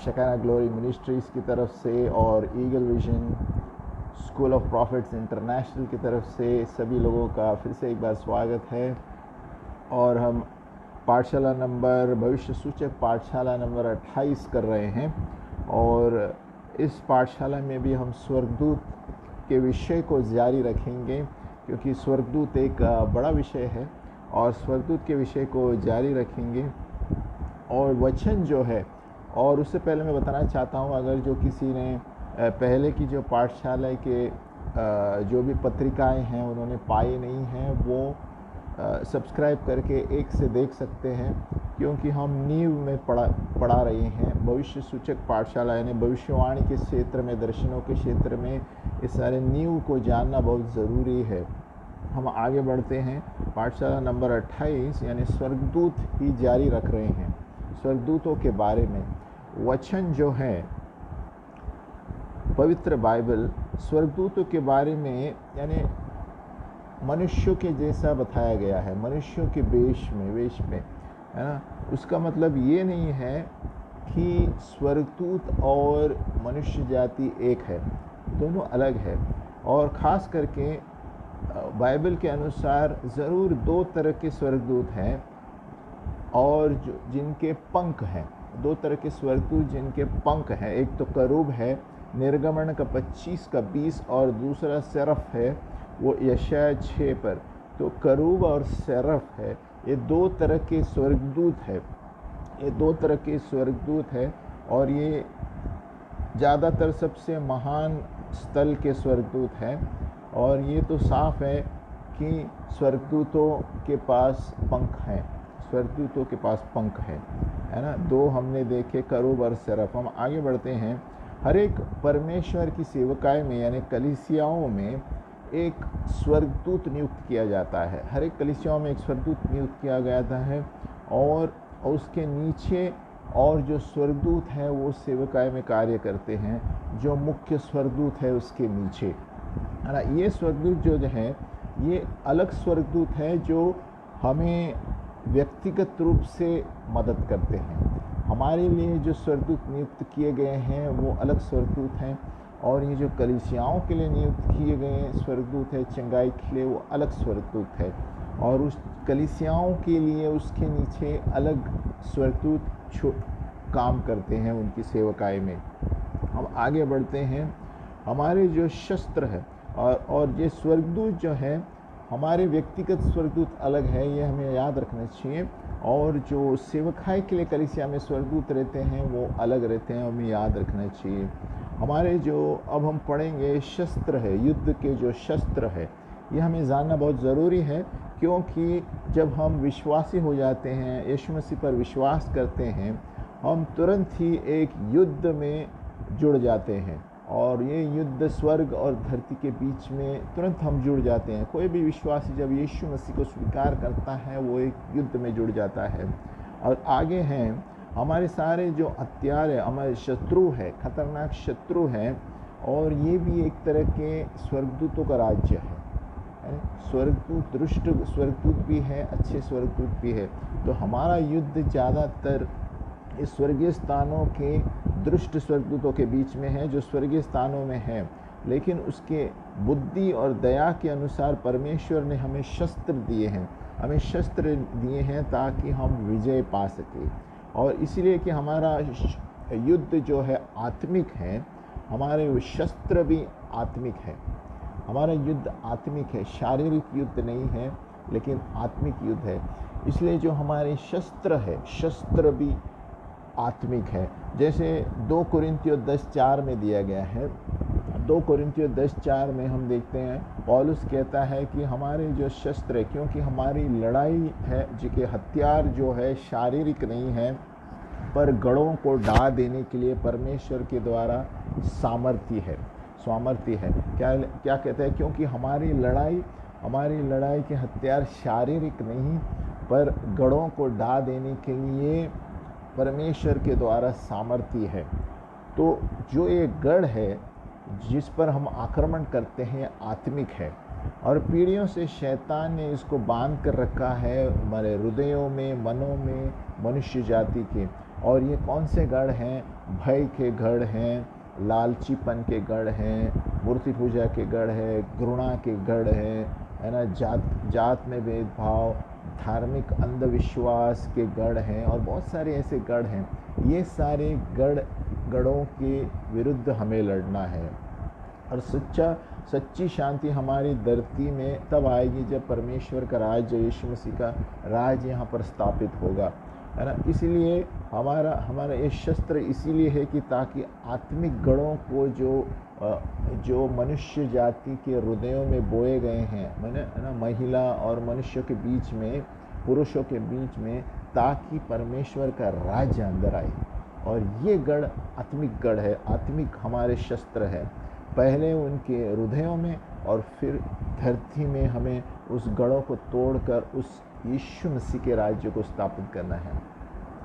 शकाना glory ministries की तरफ से और eagle vision school of profits international की तरफ से सभी लोगों का फिर से एक बार स्वागत है। और हम पाठशाला नंबर भविष्य सूचक पाठशाला नंबर 28 कर रहे हैं और इस पाठशाला में भी हम स्वर्गदूत के विषय को जारी रखेंगे, क्योंकि स्वर्गदूत एक बड़ा विषय है और स्वर्गदूत के विषय को जारी रखेंगे। और वचन जो है, और उससे पहले मैं बताना चाहता हूँ, अगर जो किसी ने पहले की जो पाठशाला के जो भी पत्रिकाएं हैं उन्होंने पाई नहीं हैं, वो सब्सक्राइब करके एक से देख सकते हैं, क्योंकि हम नींव में पढ़ा रहे हैं। भविष्य सूचक पाठशाला यानी भविष्यवाणी के क्षेत्र में, दर्शनों के क्षेत्र में इस सारे नींव को जानना बहुत ज़रूरी है। हम आगे बढ़ते हैं। पाठशाला नंबर 28 यानी स्वर्गदूत ही जारी रख रहे हैं। स्वर्गदूतों के बारे में वचन जो है, पवित्र बाइबल स्वर्गदूतों के बारे में यानी मनुष्यों के जैसा बताया गया है, मनुष्यों के वेश में, है ना। उसका मतलब ये नहीं है कि स्वर्गदूत और मनुष्य जाति एक है, दोनों अलग है। और ख़ास करके बाइबल के अनुसार ज़रूर दो तरह के स्वर्गदूत हैं और जिनके पंख हैं, दो तरह के स्वर्गदूत जिनके पंख हैं। एक तो करूब है, निर्गमन का 25 का 20, और दूसरा सेरफ है, वो यशायाह 6 पर। तो करूब और सेरफ है, ये दो तरह के स्वर्गदूत है, ये दो तरह के स्वर्गदूत है। और ये ज़्यादातर सबसे महान स्थल के स्वर्गदूत हैं। और ये तो साफ है कि स्वर्गदूतों के पास पंख हैं, स्वर्गदूतों के पास पंख है ना। दो हमने देखे, करूब और सेरफ। हम आगे बढ़ते हैं। हर एक परमेश्वर की सेवकाई में यानी कलीसियाओं में एक स्वर्गदूत नियुक्त किया जाता है। हर एक कलीसियाओं में एक स्वर्गदूत नियुक्त किया गया है और उसके नीचे और जो स्वर्गदूत हैं वो सेवकाई में कार्य करते हैं, जो मुख्य स्वर्गदूत है उसके नीचे, है ना। ये स्वर्गदूत जो है ये अलग स्वर्गदूत है जो हमें व्यक्तिगत रूप से मदद करते हैं। हमारे लिए जो स्वर्गदूत नियुक्त किए गए हैं वो अलग स्वर्गदूत हैं, और ये जो कलीसियाओं के लिए नियुक्त किए गए स्वर्गदूत है चंगाई के लिए, वो अलग स्वर्गदूत है। और उस कलीसियाओं के लिए उसके नीचे अलग स्वर्गदूत काम करते हैं उनकी सेवकाई में। हम आगे बढ़ते हैं। हमारे जो शस्त्र है और ये स्वर्गदूत जो है, हमारे व्यक्तिगत स्वर्गदूत अलग है, ये हमें याद रखना चाहिए। और जो सेवकाई के लिए कलीसिया में स्वर्गदूत रहते हैं वो अलग रहते हैं, हमें याद रखना चाहिए। हमारे जो अब हम पढ़ेंगे शस्त्र है, युद्ध के जो शस्त्र है, ये हमें जानना बहुत ज़रूरी है, क्योंकि जब हम विश्वासी हो जाते हैं, यीशु मसीह पर विश्वास करते हैं, हम तुरंत ही एक युद्ध में जुड़ जाते हैं। और ये युद्ध स्वर्ग और धरती के बीच में तुरंत हम जुड़ जाते हैं। कोई भी विश्वासी जब यीशु मसीह को स्वीकार करता है वो एक युद्ध में जुड़ जाता है। और आगे हैं हमारे सारे जो हथियार है, हमारे शत्रु है, खतरनाक शत्रु हैं, और ये भी एक तरह के स्वर्गदूतों का राज्य है। स्वर्गदूत दुष्ट स्वर्गदूत भी है, अच्छे स्वर्गदूत भी है। तो हमारा युद्ध ज़्यादातर इस स्वर्गीय स्थानों के दुष्ट स्वर्गदूतों के बीच में है, जो स्वर्गीय स्थानों में है। लेकिन उसके बुद्धि और दया के अनुसार परमेश्वर ने हमें शस्त्र दिए हैं, हमें शस्त्र दिए हैं ताकि हम विजय पा सकें। और इसलिए कि हमारा युद्ध जो है आत्मिक है, हमारे शस्त्र भी आत्मिक है। हमारा युद्ध आत्मिक है, शारीरिक युद्ध नहीं है, लेकिन आत्मिक युद्ध है। इसलिए जो हमारे शस्त्र है, शस्त्र भी आत्मिक है। जैसे 2 कोरिन्थियों 10:4 में दिया गया है। 2 कोरिन्थियों 10:4 में हम देखते हैं पौलुस कहता है कि हमारे जो शस्त्र है, क्योंकि हमारी लड़ाई है जिसके हथियार जो है शारीरिक नहीं है, पर गढ़ों को ढा देने के लिए परमेश्वर के द्वारा सामर्थ्य है। क्या कहता है? क्योंकि हमारी लड़ाई के हथियार शारीरिक नहीं, पर गढ़ों को ढा देने के लिए परमेश्वर के द्वारा सामर्थ्य है। तो जो एक गढ़ है जिस पर हम आक्रमण करते हैं आत्मिक है, और पीढ़ियों से शैतान ने इसको बांध कर रखा है हमारे हृदयों में, मनों में, मनुष्य जाति के। और ये कौन से गढ़ हैं? भय के गढ़ हैं, लालचीपन के गढ़ हैं, मूर्ति पूजा के गढ़ है, घृणा के गढ़ है ना, जात में भेदभाव, धार्मिक अंधविश्वास के गढ़ हैं, और बहुत सारे ऐसे गढ़ हैं। ये सारे गढ़ों के विरुद्ध हमें लड़ना है। और सच्ची शांति हमारी धरती में तब आएगी जब परमेश्वर का राज्य, यीशु मसीह का राज यहाँ पर स्थापित होगा, है ना। इसलिए हमारा ये शस्त्र इसीलिए है कि ताकि आत्मिक गढ़ों को जो मनुष्य जाति के हृदयों में बोए गए हैं, है ना, महिला और मनुष्य के बीच में, पुरुषों के बीच में, ताकि परमेश्वर का राज्य अंदर आए। और ये गढ़ आत्मिक गढ़ है, आत्मिक हमारे शस्त्र है। पहले उनके हृदयों में और फिर धरती में हमें उस गढ़ों को तोड़कर उस यीशु मसीह के राज्य को स्थापित करना है।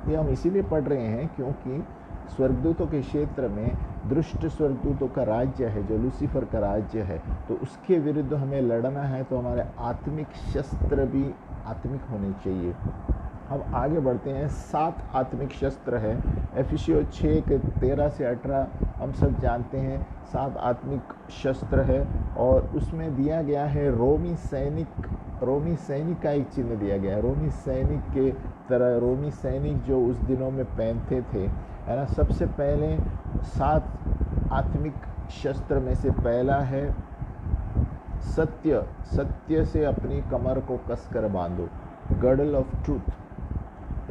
ये हम इसीलिए पढ़ रहे हैं क्योंकि स्वर्गदूतों के क्षेत्र में दुष्ट स्वर्गदूतों का राज्य है, जो लूसीफर का राज्य है, तो उसके विरुद्ध हमें लड़ना है। तो हमारे आत्मिक शस्त्र भी आत्मिक होने चाहिए। हम आगे बढ़ते हैं। 7 आत्मिक शस्त्र है। एफिसियों 6:13 से 18 हम सब जानते हैं 7 आत्मिक शस्त्र है। और उसमें दिया गया है रोमी सैनिक का एक चिन्ह दिया गया है। रोमी सैनिक के तरह रोमी सैनिक जो उस दिनों में पहनते थे, है ना। सबसे पहले 7 आत्मिक शस्त्र में से पहला है सत्य से अपनी कमर को कसकर बांधो, गर्डल ऑफ ट्रूथ।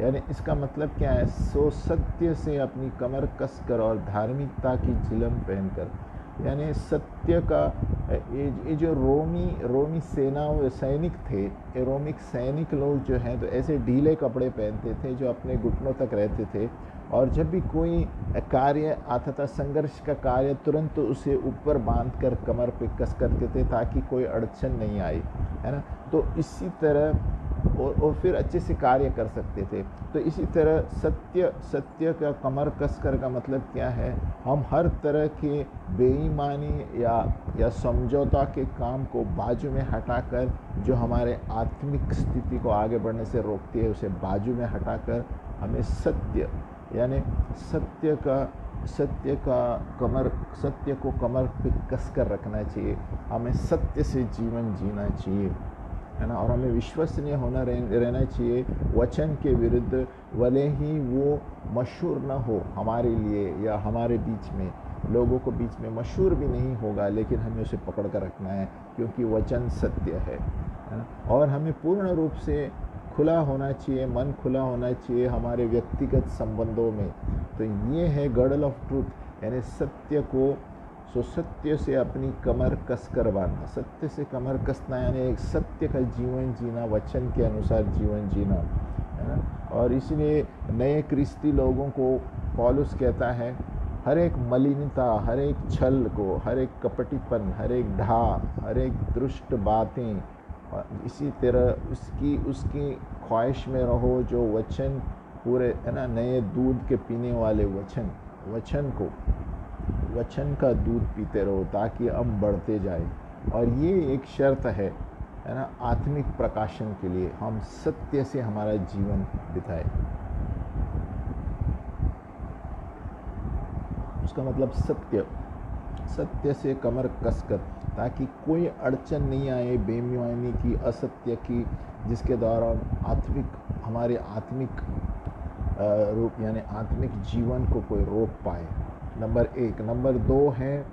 यानी इसका मतलब क्या है? सत्य से अपनी कमर कसकर और धार्मिकता की झिलम पहनकर। यानी सत्य का ये जो रोमी सैनिक थे, ये रोमिक सैनिक लोग जो हैं तो ऐसे ढीले कपड़े पहनते थे जो अपने घुटनों तक रहते थे। और जब भी कोई कार्य आता था, संघर्ष का कार्य, तुरंत उसे ऊपर बांधकर कमर पे कस करते थे ताकि कोई अड़चन नहीं आई, है ना। तो इसी तरह और फिर अच्छे से कार्य कर सकते थे। तो इसी तरह सत्य का कमर कसकर का मतलब क्या है? हम हर तरह के बेईमानी या समझौता के काम को बाजू में हटाकर, जो हमारे आत्मिक स्थिति को आगे बढ़ने से रोकती है, उसे बाजू में हटाकर हमें सत्य को कमर पे कसकर रखना चाहिए। हमें सत्य से जीवन जीना चाहिए, है ना। और हमें विश्वसनीय रहना चाहिए वचन के विरुद्ध, भले ही वो मशहूर न हो हमारे लिए या हमारे बीच में, लोगों को बीच में मशहूर भी नहीं होगा, लेकिन हमें उसे पकड़ कर रखना है क्योंकि वचन सत्य है ना। और हमें पूर्ण रूप से खुला होना चाहिए, मन खुला होना चाहिए हमारे व्यक्तिगत संबंधों में। तो ये है गर्डल ऑफ ट्रूथ, यानी सत्य से अपनी कमर कसकर बांधना। सत्य से कमर कसना यानी एक सत्य का जीवन जीना, वचन के अनुसार जीवन जीना, है ना। और इसलिए नए क्रिस्ती लोगों को पौलुस कहता है, हर एक मलिनता, हर एक छल को, हर एक कपटीपन, हर एक ढा, हर एक दुष्ट बातें, इसी तरह उसकी ख्वाहिश में रहो जो वचन पूरे, है ना, नए दूध के पीने वाले वचन का दूध पीते रहो ताकि हम बढ़ते जाए। और ये एक शर्त है ना, आत्मिक प्रकाशन के लिए हम सत्य से हमारा जीवन बिताए। उसका मतलब सत्य से कमर कसकर, ताकि कोई अड़चन नहीं आए बेईमानी की, असत्य की, जिसके द्वारा हमारे आत्मिक रूप यानी आत्मिक जीवन को कोई रोक पाए। नंबर 1। नंबर 2 है,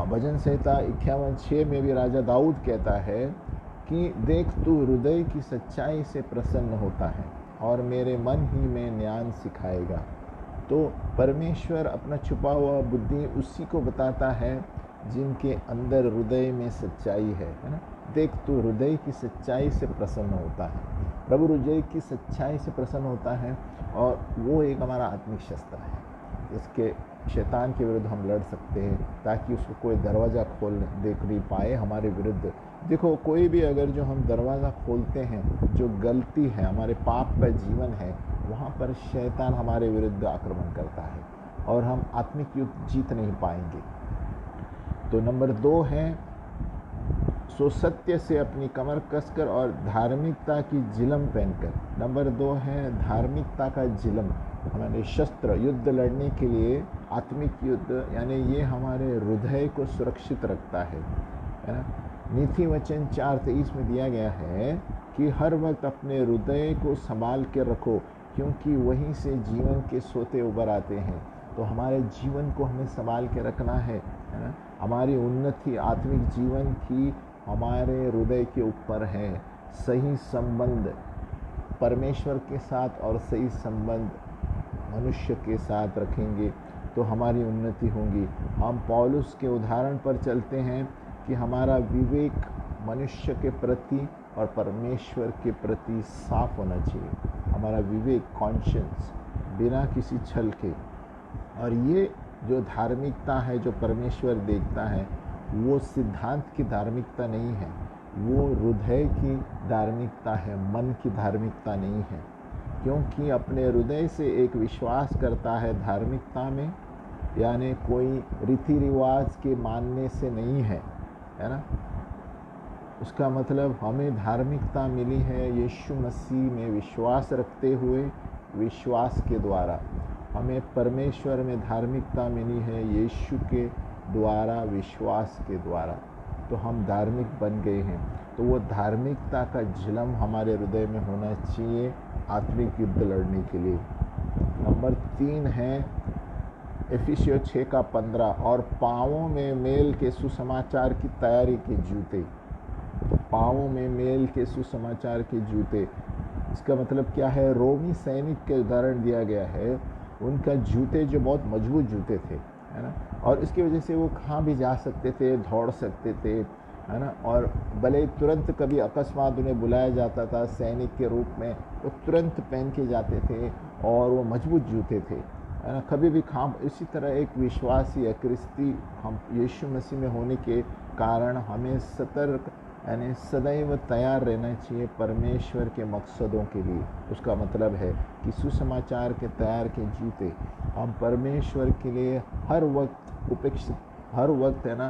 भजन संहिता 51:6 में भी राजा दाऊद कहता है कि देख तू हृदय की सच्चाई से प्रसन्न होता है और मेरे मन ही में ज्ञान सिखाएगा। तो परमेश्वर अपना छुपा हुआ बुद्धि उसी को बताता है जिनके अंदर हृदय में सच्चाई है ना। देख तू हृदय की सच्चाई से प्रसन्न होता है। प्रभु हृदय की सच्चाई से प्रसन्न होता है, और वो एक हमारा आत्मिक शस्त्र है जिसके शैतान के विरुद्ध हम लड़ सकते हैं, ताकि उसको कोई दरवाज़ा खोल देख नहीं पाए हमारे विरुद्ध। देखो, कोई भी अगर जो हम दरवाज़ा खोलते हैं, जो गलती है, हमारे पाप का जीवन है, वहाँ पर शैतान हमारे विरुद्ध आक्रमण करता है और हम आत्मिक युद्ध जीत नहीं पाएंगे। तो नंबर 2 है सो सत्य से अपनी कमर कसकर और धार्मिकता की जिलम पहनकर। नंबर 2 है धार्मिकता का जिलम, हमारे शस्त्र युद्ध लड़ने के लिए आत्मिक युद्ध, यानी ये हमारे हृदय को सुरक्षित रखता है ना। नीति वचन 4:23 में दिया गया है कि हर वक्त अपने हृदय को संभाल के रखो, क्योंकि वहीं से जीवन के सोते उभर आते हैं। तो हमारे जीवन को हमें संभाल के रखना है ना। हमारी उन्नति आत्मिक जीवन की हमारे हृदय के ऊपर है। सही संबंध परमेश्वर के साथ और सही संबंध मनुष्य के साथ रखेंगे तो हमारी उन्नति होगी। हम पौलुस के उदाहरण पर चलते हैं कि हमारा विवेक मनुष्य के प्रति और परमेश्वर के प्रति साफ होना चाहिए। हमारा विवेक, कॉन्शियंस, बिना किसी छल के। और ये जो धार्मिकता है जो परमेश्वर देखता है, वो सिद्धांत की धार्मिकता नहीं है, वो हृदय की धार्मिकता है, मन की धार्मिकता नहीं है। क्योंकि अपने हृदय से एक विश्वास करता है धार्मिकता में, यानी कोई रीति रिवाज के मानने से नहीं है ना। उसका मतलब हमें धार्मिकता मिली है यीशु मसीह में विश्वास रखते हुए, विश्वास के द्वारा। हमें परमेश्वर में धार्मिकता मिली है यीशु के द्वारा, विश्वास के द्वारा। तो हम धार्मिक बन गए हैं। तो वो धार्मिकता का झिलम हमारे हृदय में होना चाहिए आत्मिक युद्ध लड़ने के लिए। नंबर 3 है एफिसियों 6:15, और पाँवों में मेल के सुसमाचार की तैयारी के जूते। पाँवों में मेल के सुसमाचार के जूते, इसका मतलब क्या है? रोमी सैनिक के उदाहरण दिया गया है। उनका जूते जो बहुत मजबूत जूते थे, है ना, और इसकी वजह से वो कहाँ भी जा सकते थे, दौड़ सकते थे, है ना। और भले तुरंत कभी अकस्मात उन्हें बुलाया जाता था सैनिक के रूप में, वो तुरंत पहन के जाते थे और वो मजबूत जूते थे, है ना, कभी भी खाम। इसी तरह एक विश्वासी या क्रिस्ती हम यीशु मसीह में होने के कारण हमें सतर्क यानी सदैव तैयार रहना चाहिए परमेश्वर के मकसदों के लिए। उसका मतलब है कि सुसमाचार के तैयार के जूते, हम परमेश्वर के लिए हर वक्त उपेक्षित, हर वक्त, है ना,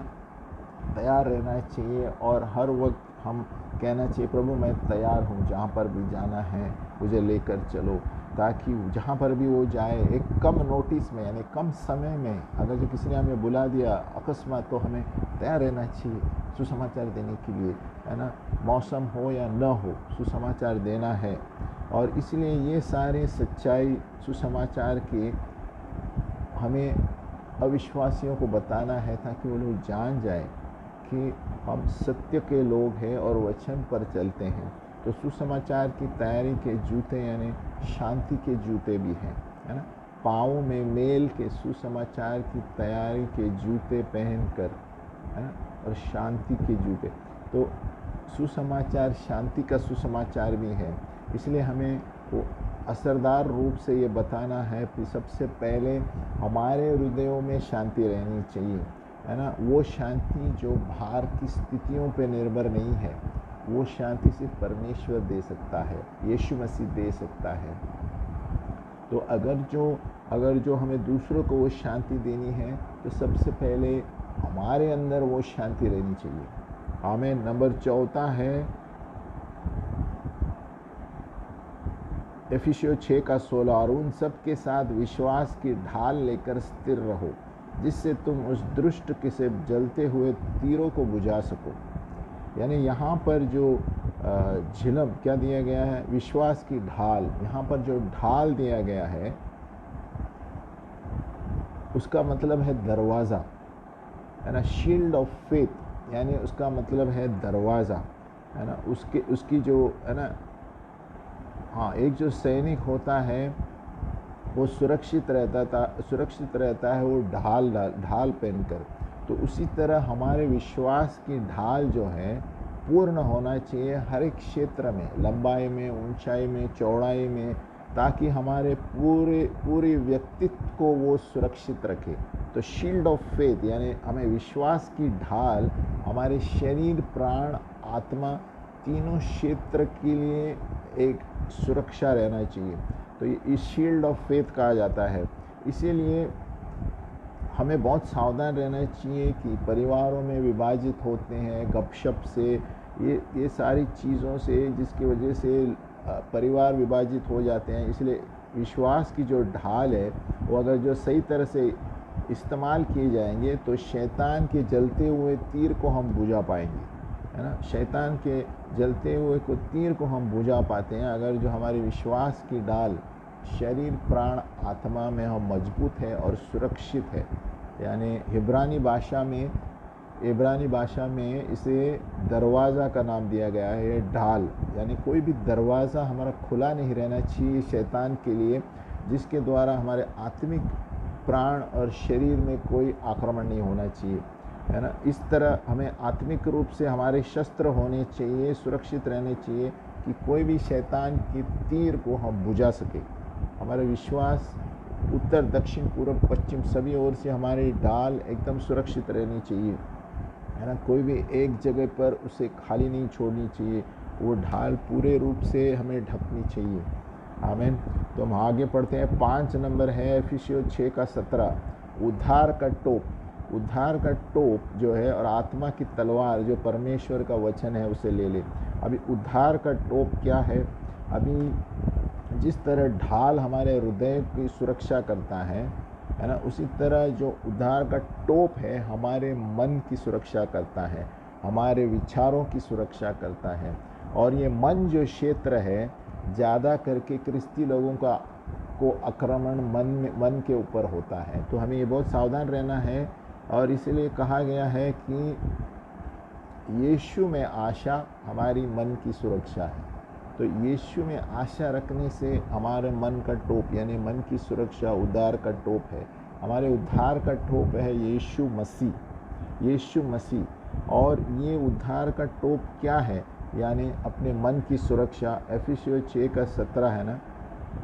तैयार रहना चाहिए। और हर वक्त हम कहना चाहिए प्रभु मैं तैयार हूँ, जहाँ पर भी जाना है मुझे लेकर चलो, ताकि जहाँ पर भी वो जाए एक कम नोटिस में, यानी कम समय में, अगर जो किसी ने हमें बुला दिया अकस्मात, तो हमें तैयार रहना चाहिए सुसमाचार देने के लिए, है ना। मौसम हो या न हो, सुसमाचार देना है। और इसलिए ये सारे सच्चाई सुसमाचार के हमें अविश्वासियों को बताना है, ताकि वो लोग जान जाए कि हम सत्य के लोग हैं और वचन पर चलते हैं। तो सुसमाचार की तैयारी के जूते यानी शांति के जूते भी हैं, है ना। पाँवों में मेल के सुसमाचार की तैयारी के जूते पहनकर, है ना, और शांति के जूते। तो सुसमाचार शांति का सुसमाचार भी है। इसलिए हमें वो असरदार रूप से ये बताना है कि सबसे पहले हमारे हृदयों में शांति रहनी चाहिए, है ना। वो शांति जो बाहर की स्थितियों पे निर्भर नहीं है, वो शांति सिर्फ परमेश्वर दे सकता है, यीशु मसीह दे सकता है। तो अगर जो हमें दूसरों को वो शांति देनी है, तो सबसे पहले हमारे अंदर वो शांति रहनी चाहिए। आमीन। नंबर 4 है एफिसियों 6:16, और उन सब के साथ विश्वास की ढाल लेकर स्थिर रहो, जिससे तुम उस दुष्ट के से जलते हुए तीरों को बुझा सको। यानी यहाँ पर जो झिलम क्या दिया गया है? विश्वास की ढाल। यहाँ पर जो ढाल दिया गया है उसका मतलब है दरवाज़ा, है ना। शील्ड ऑफ फेथ, यानी उसका मतलब है दरवाज़ा, है ना। उसकी जो, है ना, हाँ, एक जो सैनिक होता है वो सुरक्षित रहता है वो ढाल पहनकर। तो उसी तरह हमारे विश्वास की ढाल जो है पूर्ण होना चाहिए हर एक क्षेत्र में, लंबाई में, ऊंचाई में, चौड़ाई में, ताकि हमारे पूरे व्यक्तित्व को वो सुरक्षित रखे। तो शील्ड ऑफ फेथ यानी हमें विश्वास की ढाल हमारे शरीर, प्राण, आत्मा तीनों क्षेत्र के लिए एक सुरक्षा रहना चाहिए। तो इस शील्ड ऑफ फेथ कहा जाता है। इसीलिए हमें बहुत सावधान रहना चाहिए कि परिवारों में विभाजित होते हैं गपशप से, ये सारी चीज़ों से, जिसकी वजह से परिवार विभाजित हो जाते हैं। इसलिए विश्वास की जो ढाल है वो अगर जो सही तरह से इस्तेमाल किए जाएंगे तो शैतान के जलते हुए तीर को हम बुझा पाएंगे, है ना। शैतान के जलते हुए को तीर को हम बुझा पाते हैं अगर जो हमारी विश्वास की डाल शरीर प्राण आत्मा में हम मजबूत है और सुरक्षित है। यानी इब्रानी भाषा में इसे दरवाज़ा का नाम दिया गया है, ढाल। यानी कोई भी दरवाज़ा हमारा खुला नहीं रहना चाहिए शैतान के लिए, जिसके द्वारा हमारे आत्मिक प्राण और शरीर में कोई आक्रमण नहीं होना चाहिए, है ना। इस तरह हमें आत्मिक रूप से हमारे शस्त्र होने चाहिए, सुरक्षित रहने चाहिए कि कोई भी शैतान की तीर को हम बुझा सके। हमारा विश्वास उत्तर दक्षिण पूर्व पश्चिम सभी ओर से हमारी ढाल एकदम सुरक्षित रहनी चाहिए, है ना। कोई भी एक जगह पर उसे खाली नहीं छोड़नी चाहिए, वो ढाल पूरे रूप से हमें ढकनी चाहिए। आमीन। तो हम आगे पढ़ते हैं। 5 नंबर है एफिसियों 6:17, उद्धार का टोप। उद्धार का टोप जो है और आत्मा की तलवार जो परमेश्वर का वचन है उसे ले ले। अभी उद्धार का टोप क्या है? अभी जिस तरह ढाल हमारे हृदय की सुरक्षा करता है ना, उसी तरह जो उद्धार का टोप है हमारे मन की सुरक्षा करता है, हमारे विचारों की सुरक्षा करता है। और ये मन जो क्षेत्र है ज़्यादा करके क्रिस्ती लोगों को आक्रमण मन के ऊपर होता है। तो हमें ये बहुत सावधान रहना है और इसलिए कहा गया है कि यीशु में आशा हमारी मन की सुरक्षा है। तो यीशु में आशा रखने से हमारे मन का टोप यानी मन की सुरक्षा उद्धार का टोप है। हमारे उद्धार का टोप है यीशु मसीह। और ये उद्धार का टोप क्या है? यानी अपने मन की सुरक्षा। एफिसियों 6:17 है ना,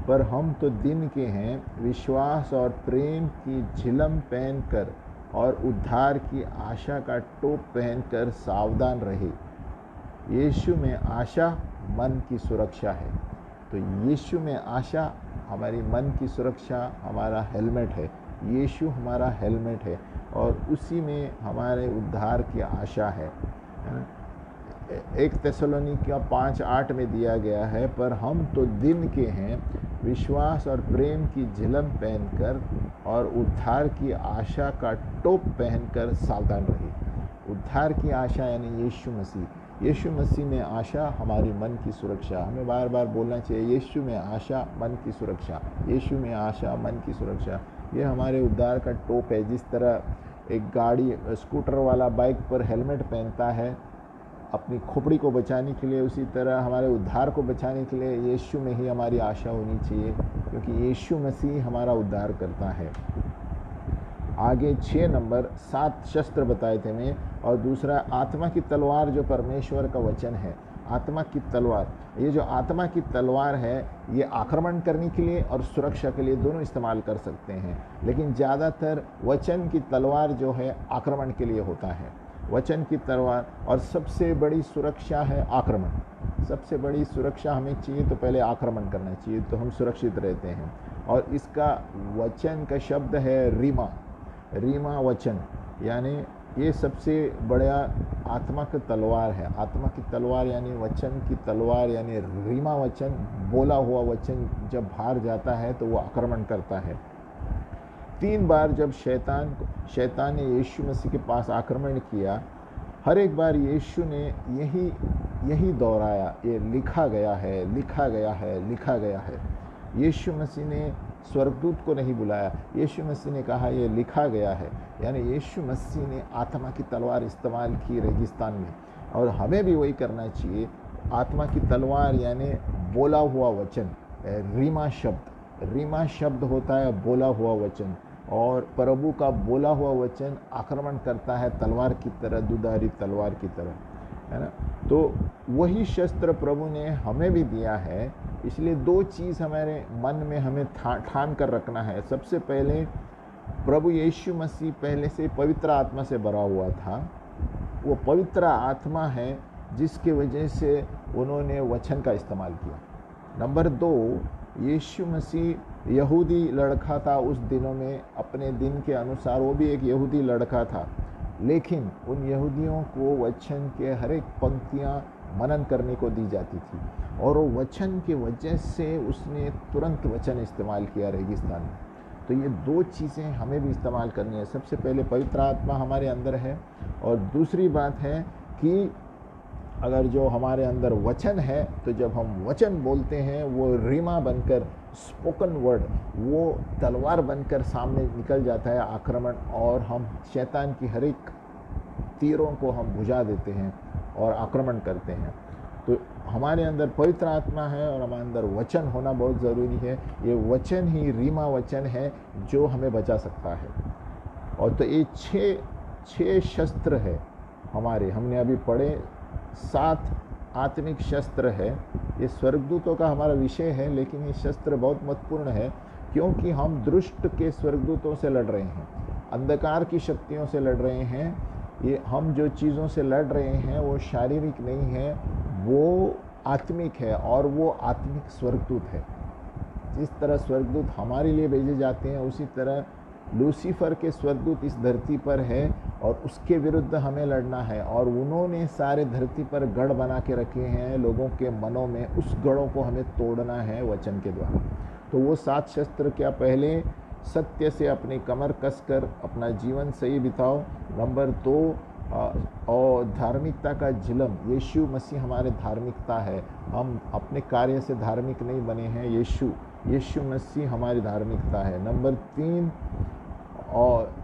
पर हम तो दिन के हैं, विश्वास और प्रेम की झिलम पहनकर और उद्धार की आशा का टोप पहनकर सावधान रहे। यीशु में आशा मन की सुरक्षा है। तो यीशु में आशा हमारी मन की सुरक्षा हमारा हेलमेट है। यीशु हमारा हेलमेट है और उसी में हमारे उद्धार की आशा है। 1 थिस्सलुनीकियों 5:8 में दिया गया है, पर हम तो दिन के हैं, विश्वास और प्रेम की झिलम पहनकर और उद्धार की आशा का टोप पहनकर सावधान रहे। उद्धार की आशा यानी यीशु मसीह में आशा हमारी मन की सुरक्षा। हमें बार बार बोलना चाहिए, यीशु में आशा मन की सुरक्षा, यीशु में आशा मन की सुरक्षा। ये हमारे उद्धार का टोप है। जिस तरह एक गाड़ी स्कूटर वाला बाइक पर हेलमेट पहनता है अपनी खोपड़ी को बचाने के लिए, उसी तरह हमारे उद्धार को बचाने के लिए यीशु में ही हमारी आशा होनी चाहिए, क्योंकि यीशु मसीह हमारा उद्धार करता है। आगे 6 नंबर 7 शस्त्र बताए थे मैं, और दूसरा आत्मा की तलवार जो परमेश्वर का वचन है। आत्मा की तलवार, ये जो आत्मा की तलवार है ये आक्रमण करने के लिए और सुरक्षा के लिए दोनों इस्तेमाल कर सकते हैं, लेकिन ज़्यादातर वचन की तलवार जो है आक्रमण के लिए होता है। वचन की तलवार, और सबसे बड़ी सुरक्षा है आक्रमण। सबसे बड़ी सुरक्षा हमें चाहिए तो पहले आक्रमण करना चाहिए, तो हम सुरक्षित रहते हैं। और इसका वचन का शब्द है रीमा वचन, यानी ये सबसे बड़ा आत्मा की तलवार है। आत्मा की तलवार यानी वचन की तलवार, यानी रीमा वचन, बोला हुआ वचन जब बाहर जाता है तो वो आक्रमण करता है। 3 बार जब शैतान ने यीशु मसीह के पास आक्रमण किया, हर एक बार यीशु ने यही दोहराया, ये लिखा गया है। यीशु मसीह ने स्वर्गदूत को नहीं बुलाया, यीशु मसीह ने कहा ये लिखा गया है। यानी यीशु मसीह ने आत्मा की तलवार इस्तेमाल की रेगिस्तान में, और हमें भी वही करना चाहिए। आत्मा की तलवार यानी बोला हुआ वचन, रीमा शब्द होता है बोला हुआ वचन, और प्रभु का बोला हुआ वचन आक्रमण करता है तलवार की तरह, दुधारी तलवार की तरह, है ना। तो वही शस्त्र प्रभु ने हमें भी दिया है। इसलिए 2 चीज़ हमारे मन में हमें ठान कर रखना है। सबसे पहले प्रभु यीशु मसीह पहले से पवित्र आत्मा से भरा हुआ था। वो पवित्र आत्मा है जिसके वजह से उन्होंने वचन का इस्तेमाल किया। नंबर 2, यीशु मसीह यहूदी लड़का था उस दिनों में, अपने दिन के अनुसार वो भी एक यहूदी लड़का था, लेकिन उन यहूदियों को वचन के हर एक पंक्तियाँ मनन करने को दी जाती थी, और वो वचन के वजह से उसने तुरंत वचन इस्तेमाल किया रेगिस्तान में। तो ये दो चीज़ें हमें भी इस्तेमाल करनी है। सबसे पहले पवित्र आत्मा हमारे अंदर है, और दूसरी बात है कि अगर जो हमारे अंदर वचन है, तो जब हम वचन बोलते हैं वो रीमा बनकर, स्पोकन वर्ड, वो तलवार बनकर सामने निकल जाता है आक्रमण, और हम शैतान की हर एक तीरों को हम बुझा देते हैं और आक्रमण करते हैं। तो हमारे अंदर पवित्र आत्मा है और हमारे अंदर वचन होना बहुत ज़रूरी है। ये वचन ही रीमा वचन है जो हमें बचा सकता है। और तो ये छः शस्त्र है हमारे, हमने अभी पढ़े 7 आत्मिक शस्त्र है। ये स्वर्गदूतों का हमारा विषय है, लेकिन ये शस्त्र बहुत महत्वपूर्ण है, क्योंकि हम दुष्ट के स्वर्गदूतों से लड़ रहे हैं, अंधकार की शक्तियों से लड़ रहे हैं। ये हम जो चीज़ों से लड़ रहे हैं वो शारीरिक नहीं है, वो आत्मिक है, और वो आत्मिक स्वर्गदूत है। जिस तरह स्वर्गदूत हमारे लिए भेजे जाते हैं, उसी तरह लूसीफर के स्वर्गदूत इस धरती पर है, और उसके विरुद्ध हमें लड़ना है। और उन्होंने सारे धरती पर गढ़ बना के रखे हैं लोगों के मनों में, उस गढ़ों को हमें तोड़ना है वचन के द्वारा। तो वो 7 शस्त्र क्या? पहले सत्य से अपनी कमर कसकर अपना जीवन सही बिताओ। नंबर 2, और धार्मिकता का जिलम। यीशु मसीह हमारे धार्मिकता है, हम अपने कार्य से धार्मिक नहीं बने हैं, यीशु मसीह हमारी धार्मिकता है। नंबर 3, और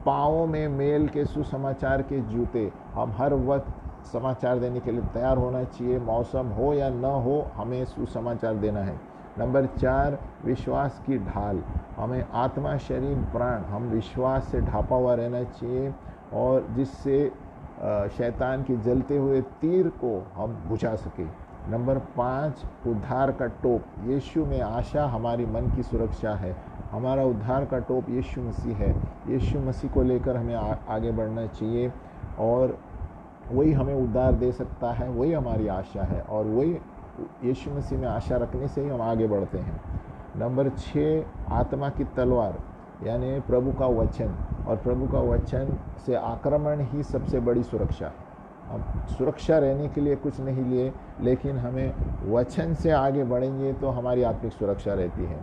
पाँवों में मेल के सुसमाचार के जूते। हम हर वक्त समाचार देने के लिए तैयार होना चाहिए, मौसम हो या न हो, हमें सुसमाचार देना है। नंबर 4, विश्वास की ढाल। हमें आत्मा, शरीर, प्राण, हम विश्वास से ढापा हुआ रहना चाहिए, और जिससे शैतान के जलते हुए तीर को हम बुझा सके। नंबर 5, उद्धार का टोप। यीशु में आशा हमारी मन की सुरक्षा है। हमारा उद्धार का टोप यीशु मसीह है। यीशु मसीह को लेकर हमें आगे बढ़ना चाहिए, और वही हमें उद्धार दे सकता है, वही हमारी आशा है, और वही यीशु मसीह में आशा रखने से ही हम आगे बढ़ते हैं। नंबर 6, आत्मा की तलवार, यानी प्रभु का वचन, और प्रभु का वचन से आक्रमण ही सबसे बड़ी सुरक्षा। हम सुरक्षा रहने के लिए कुछ नहीं लिए, लेकिन हमें वचन से आगे बढ़ेंगे तो हमारी आत्मिक सुरक्षा रहती है।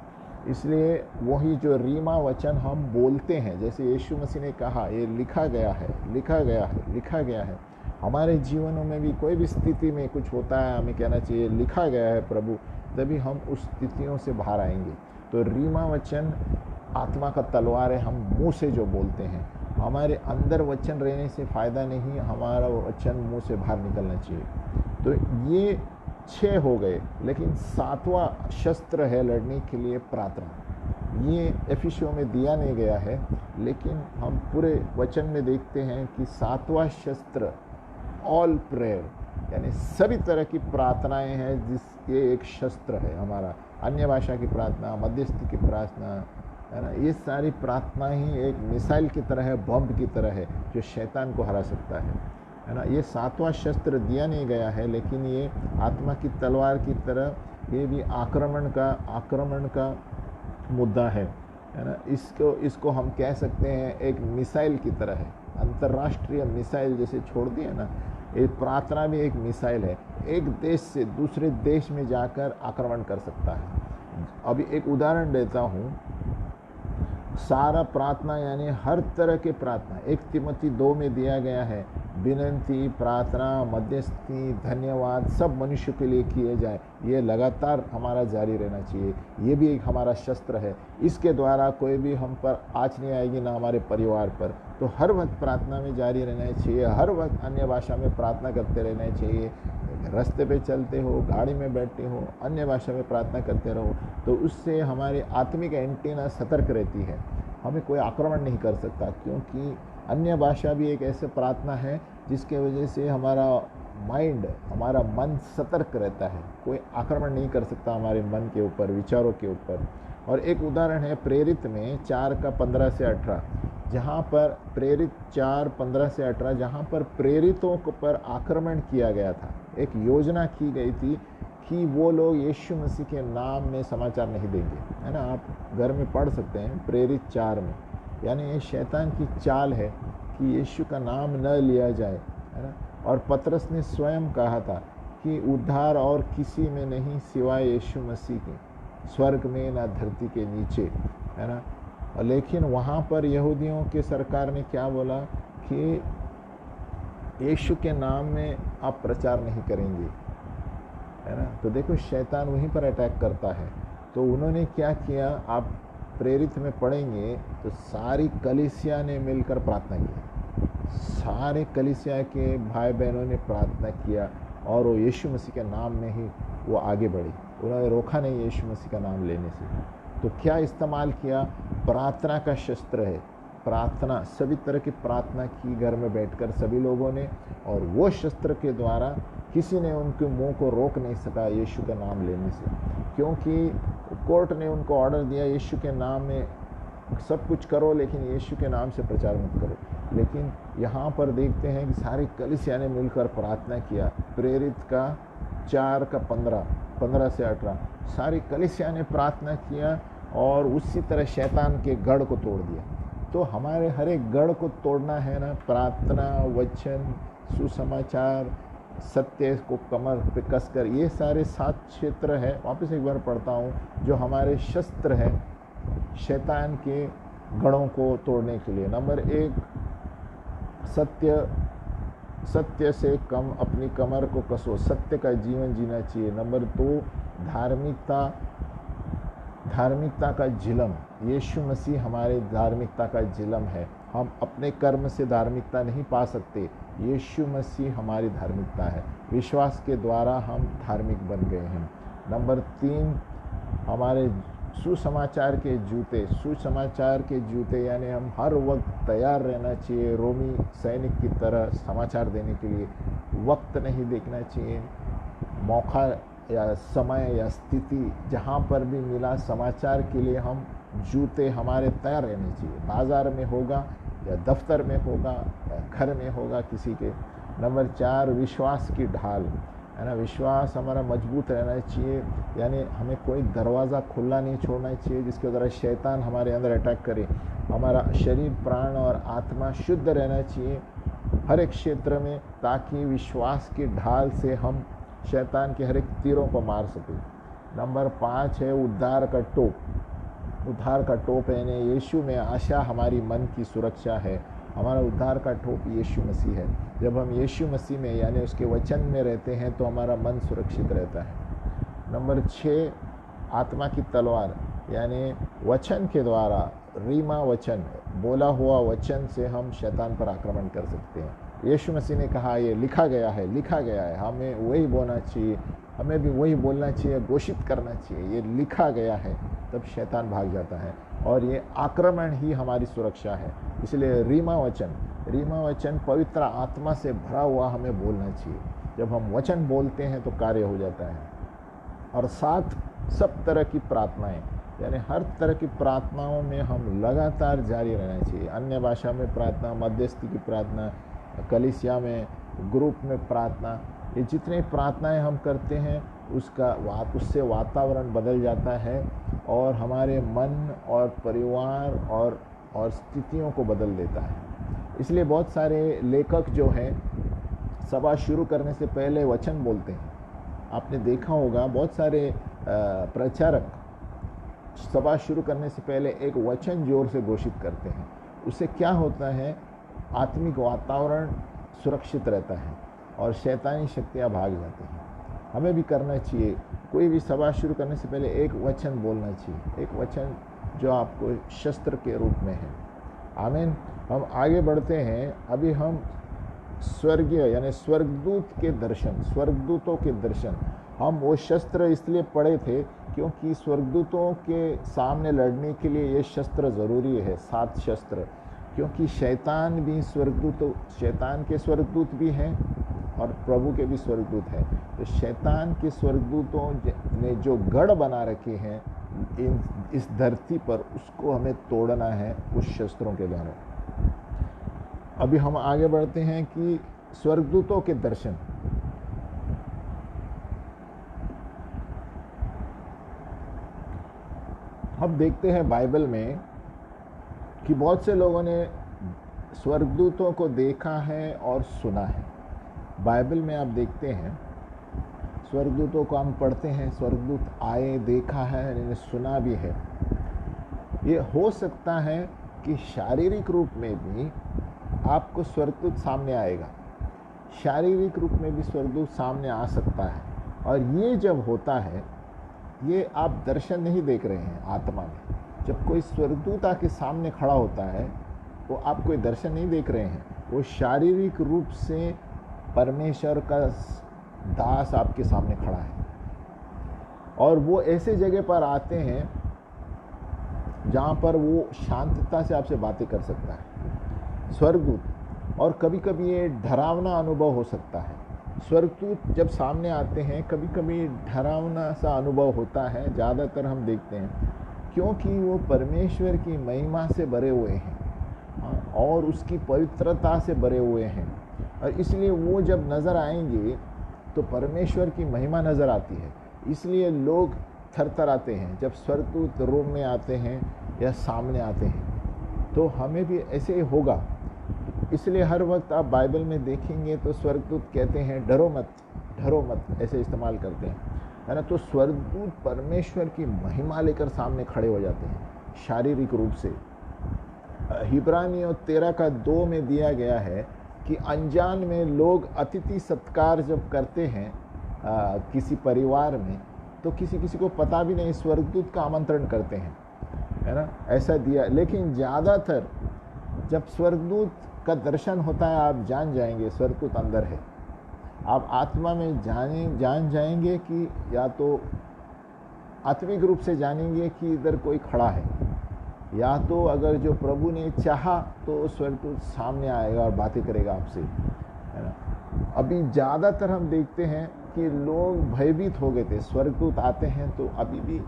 इसलिए वही जो रीमा वचन हम बोलते हैं, जैसे यीशु मसीह ने कहा, ये लिखा गया है, लिखा गया है, लिखा गया है। हमारे जीवनों में भी कोई भी स्थिति में कुछ होता है, हमें कहना चाहिए लिखा गया है प्रभु, तभी हम उस स्थितियों से बाहर आएंगे। तो रीमा वचन आत्मा का तलवार है, हम मुंह से जो बोलते हैं। हमारे अंदर वचन रहने से फ़ायदा नहीं, हमारा वचन मुंह से बाहर निकलना चाहिए। तो ये 6 हो गए, लेकिन 7वां शस्त्र है लड़ने के लिए प्रार्थना। ये एफिसियों में दिया नहीं गया है, लेकिन हम पूरे वचन में देखते हैं कि 7वां शस्त्र ऑल प्रेयर, यानी सभी तरह की प्रार्थनाएं हैं, ये एक शस्त्र है हमारा। अन्य भाषा की प्रार्थना, मध्यस्थी की प्रार्थना, है ना, ये सारी प्रार्थना ही एक मिसाइल की तरह है, बम की तरह है, जो शैतान को हरा सकता है ना। ये 7वां शस्त्र दिया नहीं गया है, लेकिन ये आत्मा की तलवार की तरह ये भी आक्रमण का मुद्दा है ना। इसको हम कह सकते हैं एक मिसाइल की तरह है, अंतर्राष्ट्रीय मिसाइल जैसे छोड़ दिए ना, ये प्रार्थना भी एक मिसाइल है, एक देश से दूसरे देश में जाकर आक्रमण कर सकता है। अभी एक उदाहरण देता हूँ। सारा प्रार्थना यानी हर तरह के प्रार्थना 1 तिमोथी 2 में दिया गया है, विनती, प्रार्थना, मध्यस्थी, धन्यवाद सब मनुष्य के लिए किए जाए, ये लगातार हमारा जारी रहना चाहिए। ये भी एक हमारा शस्त्र है, इसके द्वारा कोई भी हम पर आँच नहीं आएगी, ना हमारे परिवार पर। तो हर वक्त प्रार्थना में जारी रहना चाहिए, हर वक्त अन्य भाषा में प्रार्थना करते रहना चाहिए। रास्ते पे चलते हो, गाड़ी में बैठते हो, अन्य भाषा में प्रार्थना करते रहो, तो उससे हमारी आत्मिक एंटीना सतर्क रहती है, हमें कोई आक्रमण नहीं कर सकता। क्योंकि अन्य भाषा भी एक ऐसे प्रार्थना है जिसके वजह से हमारा माइंड, हमारा मन सतर्क रहता है, कोई आक्रमण नहीं कर सकता हमारे मन के ऊपर, विचारों के ऊपर। और एक उदाहरण है प्रेरित में 4:15 से 18, जहाँ पर प्रेरित 4:15 से 18, जहाँ पर प्रेरितों पर आक्रमण किया गया था। एक योजना की गई थी कि वो लोग यीशु मसीह के नाम में समाचार नहीं देंगे, है ना। आप घर में पढ़ सकते हैं प्रेरित 4 में, यानी ये शैतान की चाल है कि यीशु का नाम न लिया जाए, है ना। और पतरस ने स्वयं कहा था कि उद्धार और किसी में नहीं सिवाय यीशु मसीह के, स्वर्ग में ना धरती के नीचे, है ना। लेकिन वहाँ पर यहूदियों के सरकार ने क्या बोला कि यीशु के नाम में आप प्रचार नहीं करेंगे, है ना। तो देखो शैतान वहीं पर अटैक करता है। तो उन्होंने क्या किया, आप प्रेरित में पढ़ेंगे तो सारी कलीसिया ने मिलकर प्रार्थना की, सारे कलीसिया के भाई बहनों ने प्रार्थना किया और वो यीशु मसीह के नाम में ही वो आगे बढ़ी, उन्होंने रोका नहीं यीशु मसीह का नाम लेने से। तो क्या इस्तेमाल किया, प्रार्थना का शस्त्र है, प्रार्थना, सभी तरह की प्रार्थना की घर में बैठकर सभी लोगों ने, और वो शस्त्र के द्वारा किसी ने उनके मुंह को रोक नहीं सका यीशु का नाम लेने से, क्योंकि कोर्ट ने उनको ऑर्डर दिया यीशु के नाम में सब कुछ करो लेकिन यीशु के नाम से प्रचार मत करो। लेकिन यहाँ पर देखते हैं कि सारी कलीसिया ने मिलकर प्रार्थना किया, प्रेरित का 4 का 15 से 18 सारी कलीसिया ने प्रार्थना किया और उसी तरह शैतान के गढ़ को तोड़ दिया। तो हमारे हर एक गढ़ को तोड़ना है ना, प्रार्थना, वचन, सुसमाचार, सत्य को कमर पे कसकर, ये सारे 7 क्षेत्र है। वापस एक बार पढ़ता हूँ, जो हमारे शस्त्र है शैतान के गढ़ों को तोड़ने के लिए। नंबर 1 सत्य से कम अपनी कमर को कसो, सत्य का जीवन जीना चाहिए। नंबर 2 धार्मिकता का जिलम, यीशु मसीह हमारे धार्मिकता का जिलम है। हम अपने कर्म से धार्मिकता नहीं पा सकते, यीशु मसीह हमारी धार्मिकता है, विश्वास के द्वारा हम धार्मिक बन गए हैं। नंबर 3 हमारे सुसमाचार के जूते, यानी हम हर वक्त तैयार रहना चाहिए, रोमी सैनिक की तरह समाचार देने के लिए। वक्त नहीं देखना चाहिए, मौका या समय या स्थिति जहाँ पर भी मिला समाचार के लिए हम जूते हमारे तैयार रहने चाहिए। बाज़ार में होगा या दफ्तर में होगा या घर में होगा किसी के। नंबर 4 विश्वास की ढाल, है ना, विश्वास हमारा मजबूत रहना चाहिए, यानी हमें कोई दरवाज़ा खुला नहीं छोड़ना चाहिए जिसके द्वारा शैतान हमारे अंदर अटैक करे। हमारा शरीर, प्राण और आत्मा शुद्ध रहना चाहिए हर एक क्षेत्र में, ताकि विश्वास की ढाल से हम शैतान के हर एक तीरों को मार सकें। नंबर 5 है उद्धार का टोप यानी यीशु में आशा हमारी मन की सुरक्षा है। हमारा उद्धार का टोप यीशु मसीह है। जब हम यीशु मसीह में यानी उसके वचन में रहते हैं तो हमारा मन सुरक्षित रहता है। नंबर 6 आत्मा की तलवार, यानी वचन के द्वारा, रीमा वचन, बोला हुआ वचन से हम शैतान पर आक्रमण कर सकते हैं। यीशु मसीह ने कहा ये लिखा गया है, हमें वही बोलना चाहिए, हमें भी वही बोलना चाहिए, घोषित करना चाहिए, ये लिखा गया है, तब शैतान भाग जाता है और ये आक्रमण ही हमारी सुरक्षा है। इसलिए रीमा वचन पवित्र आत्मा से भरा हुआ हमें बोलना चाहिए। जब हम वचन बोलते हैं तो कार्य हो जाता है। और 7 सब तरह की प्रार्थनाएं, यानी हर तरह की प्रार्थनाओं में हम लगातार जारी रहना चाहिए। अन्य भाषा में प्रार्थना, मध्यस्थी की प्रार्थना, कलीसिया में, ग्रुप में प्रार्थना, ये जितने प्रार्थनाएं हम करते हैं उससे वातावरण बदल जाता है और हमारे मन और परिवार और स्थितियों को बदल देता है। इसलिए बहुत सारे लेखक जो हैं सभा शुरू करने से पहले वचन बोलते हैं। आपने देखा होगा बहुत सारे प्रचारक सभा शुरू करने से पहले एक वचन जोर से घोषित करते हैं। उससे क्या होता है, आत्मिक वातावरण सुरक्षित रहता है और शैतानी शक्तियाँ भाग जाती हैं। हमें भी करना चाहिए, कोई भी सभा शुरू करने से पहले एक वचन बोलना चाहिए, एक वचन जो आपको शस्त्र के रूप में है। आमीन। हम आगे बढ़ते हैं। अभी हम स्वर्गीय यानी स्वर्गदूतों के दर्शन, हम वो शस्त्र इसलिए पढ़े थे क्योंकि स्वर्गदूतों के सामने लड़ने के लिए ये शस्त्र ज़रूरी है, 7 शस्त्र। क्योंकि शैतान के स्वर्गदूत भी हैं और प्रभु के भी स्वर्गदूत हैं। तो शैतान के स्वर्गदूतों ने जो गढ़ बना रखे हैं इस धरती पर, उसको हमें तोड़ना है उस शस्त्रों के द्वारा। अभी हम आगे बढ़ते हैं कि स्वर्गदूतों के दर्शन। हम देखते हैं बाइबल में कि बहुत से लोगों ने स्वर्गदूतों को देखा है और सुना है। बाइबल में आप देखते हैं स्वर्गदूतों को हम पढ़ते हैं, स्वर्गदूत आए, देखा है, इन्हें सुना भी है। ये हो सकता है कि शारीरिक रूप में भी आपको स्वर्गदूत सामने आएगा, शारीरिक रूप में भी स्वर्गदूत सामने आ सकता है। और ये जब होता है, ये आप दर्शन नहीं देख रहे हैं आत्मा में। जब कोई स्वर्गदूत आके सामने खड़ा होता है, वो आप कोई दर्शन नहीं देख रहे हैं, वो शारीरिक रूप से परमेश्वर का दास आपके सामने खड़ा है। और वो ऐसे जगह पर आते हैं जहाँ पर वो शांतता से आपसे बातें कर सकता है, स्वर्गदूत। और कभी कभी ये डरावना अनुभव हो सकता है। स्वर्गदूत जब सामने आते हैं, कभी कभी डरावना सा अनुभव होता है, ज़्यादातर हम देखते हैं, क्योंकि वो परमेश्वर की महिमा से भरे हुए हैं और उसकी पवित्रता से भरे हुए हैं। और इसलिए वो जब नज़र आएंगे तो परमेश्वर की महिमा नज़र आती है। इसलिए लोग थरथराते हैं जब स्वर्गदूत रूम में आते हैं या सामने आते हैं। तो हमें भी ऐसे ही होगा। इसलिए हर वक्त आप बाइबल में देखेंगे तो स्वर्गदूत कहते हैं डरो मत, डरो मत, ऐसे इस्तेमाल करते हैं, है ना। तो स्वर्गदूत परमेश्वर की महिमा लेकर सामने खड़े हो जाते हैं शारीरिक रूप से। इब्रानियों 13:2 में दिया गया है कि अनजान में लोग अतिथि सत्कार जब करते हैं किसी परिवार में, तो किसी किसी को पता भी नहीं, स्वर्गदूत का आमंत्रण करते हैं, है ना, ऐसा दिया। लेकिन ज़्यादातर जब स्वर्गदूत का दर्शन होता है, आप जान जाएंगे स्वर्गदूत अंदर है। आप आत्मा में जान जाएंगे कि या तो आत्मिक रूप से जानेंगे कि इधर कोई खड़ा है, या तो अगर जो प्रभु ने चाहा तो स्वर्गदूत सामने आएगा और बातें करेगा आपसे, है ना। अभी ज़्यादातर हम देखते हैं कि लोग भयभीत हो गए थे, स्वर्गदूत आते हैं तो अभी भी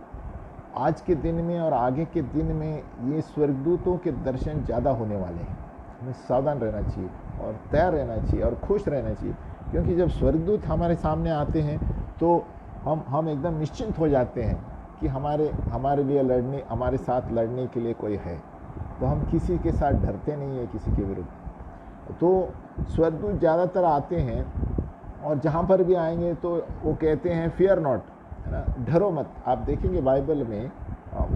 आज के दिन में और आगे के दिन में ये स्वर्गदूतों के दर्शन ज़्यादा होने वाले हैं। हमें सावधान रहना चाहिए और तैयार रहना चाहिए और खुश रहना चाहिए, क्योंकि जब स्वर्गदूत हमारे सामने आते हैं तो हम एकदम निश्चिंत हो जाते हैं कि हमारे लिए लड़ने, हमारे साथ लड़ने के लिए कोई है। तो हम किसी के साथ डरते नहीं है, किसी के विरुद्ध। तो स्वर्गदूत ज़्यादातर आते हैं और जहाँ पर भी आएंगे तो वो कहते हैं फियर नॉट, है ना, डरो मत। आप देखेंगे बाइबल में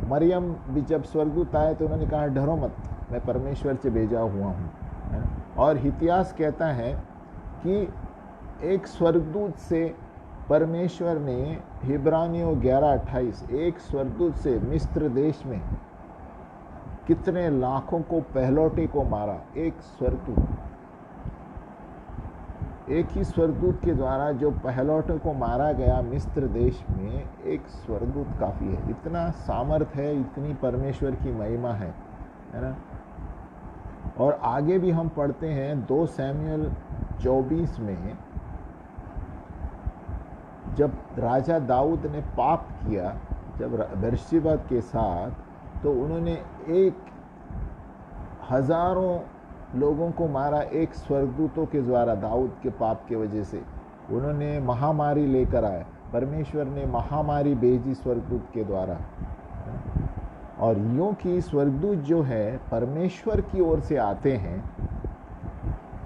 मरियम भी जब स्वर्गदूत आए तो उन्होंने कहा डरो मत, मैं परमेश्वर से भेजा हुआ हूँ, है ना। और इतिहास कहता है कि एक स्वर्गदूत से परमेश्वर ने इब्रानियों 11:28 एक स्वर्गदूत से मिस्र देश में कितने लाखों को पहलौटे को मारा। एक स्वर्गदूत, एक ही स्वर्गदूत के द्वारा जो पहलौटे को मारा गया मिस्र देश में, एक स्वर्गदूत काफ़ी है। इतना सामर्थ है, इतनी परमेश्वर की महिमा है ना। और आगे भी हम पढ़ते हैं 2 शमूएल 24 में, जब राजा दाऊद ने पाप किया जब बत्शेबा के साथ, तो उन्होंने 1000 लोगों को मारा एक स्वर्गदूतों के द्वारा। दाऊद के पाप के वजह से उन्होंने महामारी लेकर आए, परमेश्वर ने महामारी भेजी स्वर्गदूत के द्वारा। और यूँ कि स्वर्गदूत जो है परमेश्वर की ओर से आते हैं,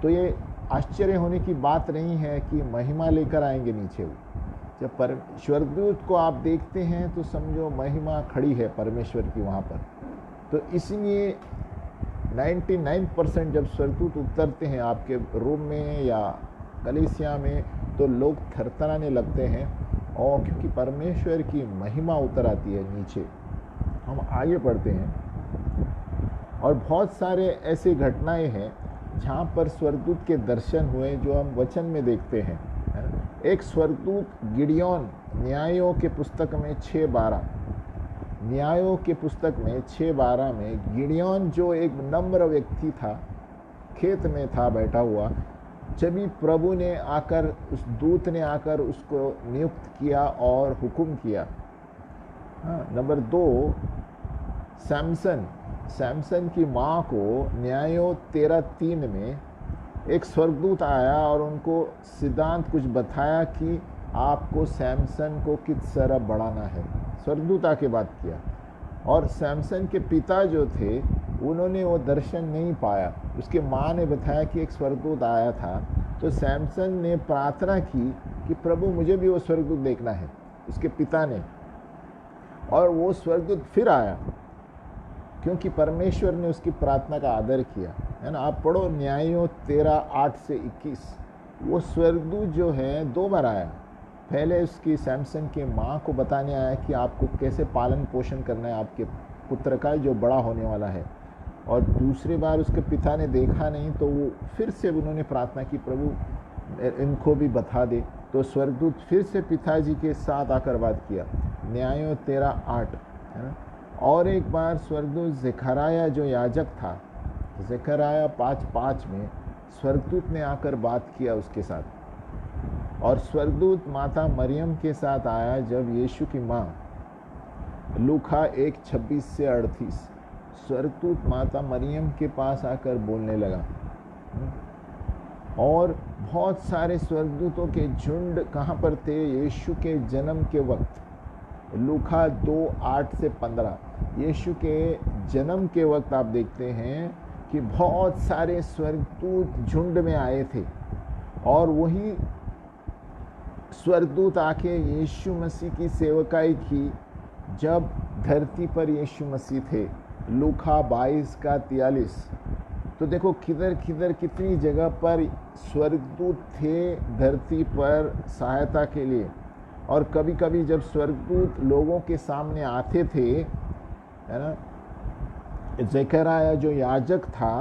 तो ये आश्चर्य होने की बात नहीं है कि महिमा लेकर आएंगे नीचे। वो जब स्वर्गदूत को आप देखते हैं तो समझो महिमा खड़ी है परमेश्वर की वहाँ पर। तो इसलिए 99% जब स्वर्गदूत उतरते हैं आपके रूम में या कलीसिया में, तो लोग थरथराने लगते हैं, और क्योंकि परमेश्वर की महिमा उतर आती है नीचे। हम आगे बढ़ते हैं और बहुत सारे ऐसे घटनाएं हैं जहाँ पर स्वर्गदूत के दर्शन हुए, जो हम वचन में देखते हैं। एक स्वर्गदूत गिडियोन, न्यायों के पुस्तक में 6:12, न्यायों के पुस्तक में 6:12 में गिडियोन जो एक नम्र व्यक्ति था, खेत में था बैठा हुआ, जब भी प्रभु ने आकर, उस दूत ने आकर उसको नियुक्त किया और हुक्म किया। नंबर 2, सैमसन की माँ को न्यायों 13:3 में एक स्वर्गदूत आया और उनको सिद्धांत कुछ बताया कि आपको सैमसन को किस तरह बढ़ाना है। स्वर्गदूत आके बात किया। और सैमसन के पिता जो थे उन्होंने वो दर्शन नहीं पाया। उसके माँ ने बताया कि एक स्वर्गदूत आया था, तो सैमसन ने प्रार्थना की कि प्रभु मुझे भी वो स्वर्गदूत देखना है, उसके पिता ने। और वो स्वर्गदूत फिर आया, क्योंकि परमेश्वर ने उसकी प्रार्थना का आदर किया, है ना। आप पढ़ो न्यायों 13:8 से 21। वो स्वर्गदूत जो है 2 बार आया। पहले उसकी सैमसन के माँ को बताने आया कि आपको कैसे पालन पोषण करना है आपके पुत्र का जो बड़ा होने वाला है, और दूसरी बार उसके पिता ने देखा नहीं, तो वो फिर से उन्होंने प्रार्थना की प्रभु इनको भी बता दे। तो स्वर्गदूत फिर से पिताजी के साथ आकर बात किया, न्यायों 13:8, है ना। और एक बार स्वर्गदूत ज़करिया जो याजक था, ज़करिया 5:5 में स्वर्गदूत ने आकर बात किया उसके साथ। और स्वर्गदूत माता मरियम के साथ आया जब यीशु की माँ, लूका 1:26 से 38, स्वर्गदूत माता मरियम के पास आकर बोलने लगा। और बहुत सारे स्वर्गदूतों के झुंड कहाँ पर थे? यीशु के जन्म के वक्त, लूका 2:8 से 15। यीशु के जन्म के वक्त आप देखते हैं कि बहुत सारे स्वर्गदूत झुंड में आए थे, और वही स्वर्गदूत आके यीशु मसीह की सेवकाई की जब धरती पर यीशु मसीह थे। लूका 22:43। तो देखो किधर किधर कितनी जगह पर स्वर्गदूत थे धरती पर सहायता के लिए। और कभी कभी जब स्वर्गदूत लोगों के सामने आते थे, है ना, ज़करिया जो याजक था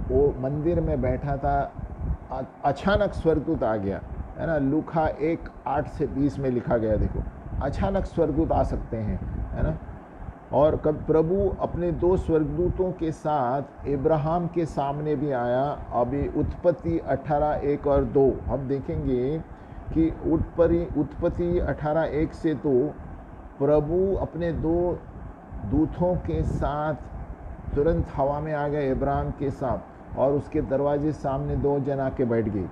वो मंदिर में बैठा था, अचानक स्वर्गदूत आ गया, है ना। लूका 1:8 से 20 में लिखा गया। देखो अचानक स्वर्गदूत आ सकते हैं, है ना। और कब प्रभु अपने 2 स्वर्गदूतों के साथ इब्राहिम के सामने भी आया। अभी उत्पत्ति 18:1 और 2 हम देखेंगे कि उत्पत्ति 18:1 से तो प्रभु अपने 2 दूतों के साथ तुरंत हवा में आ गए इब्राहिम के साथ, और उसके दरवाजे सामने 2 जन आके बैठ गए।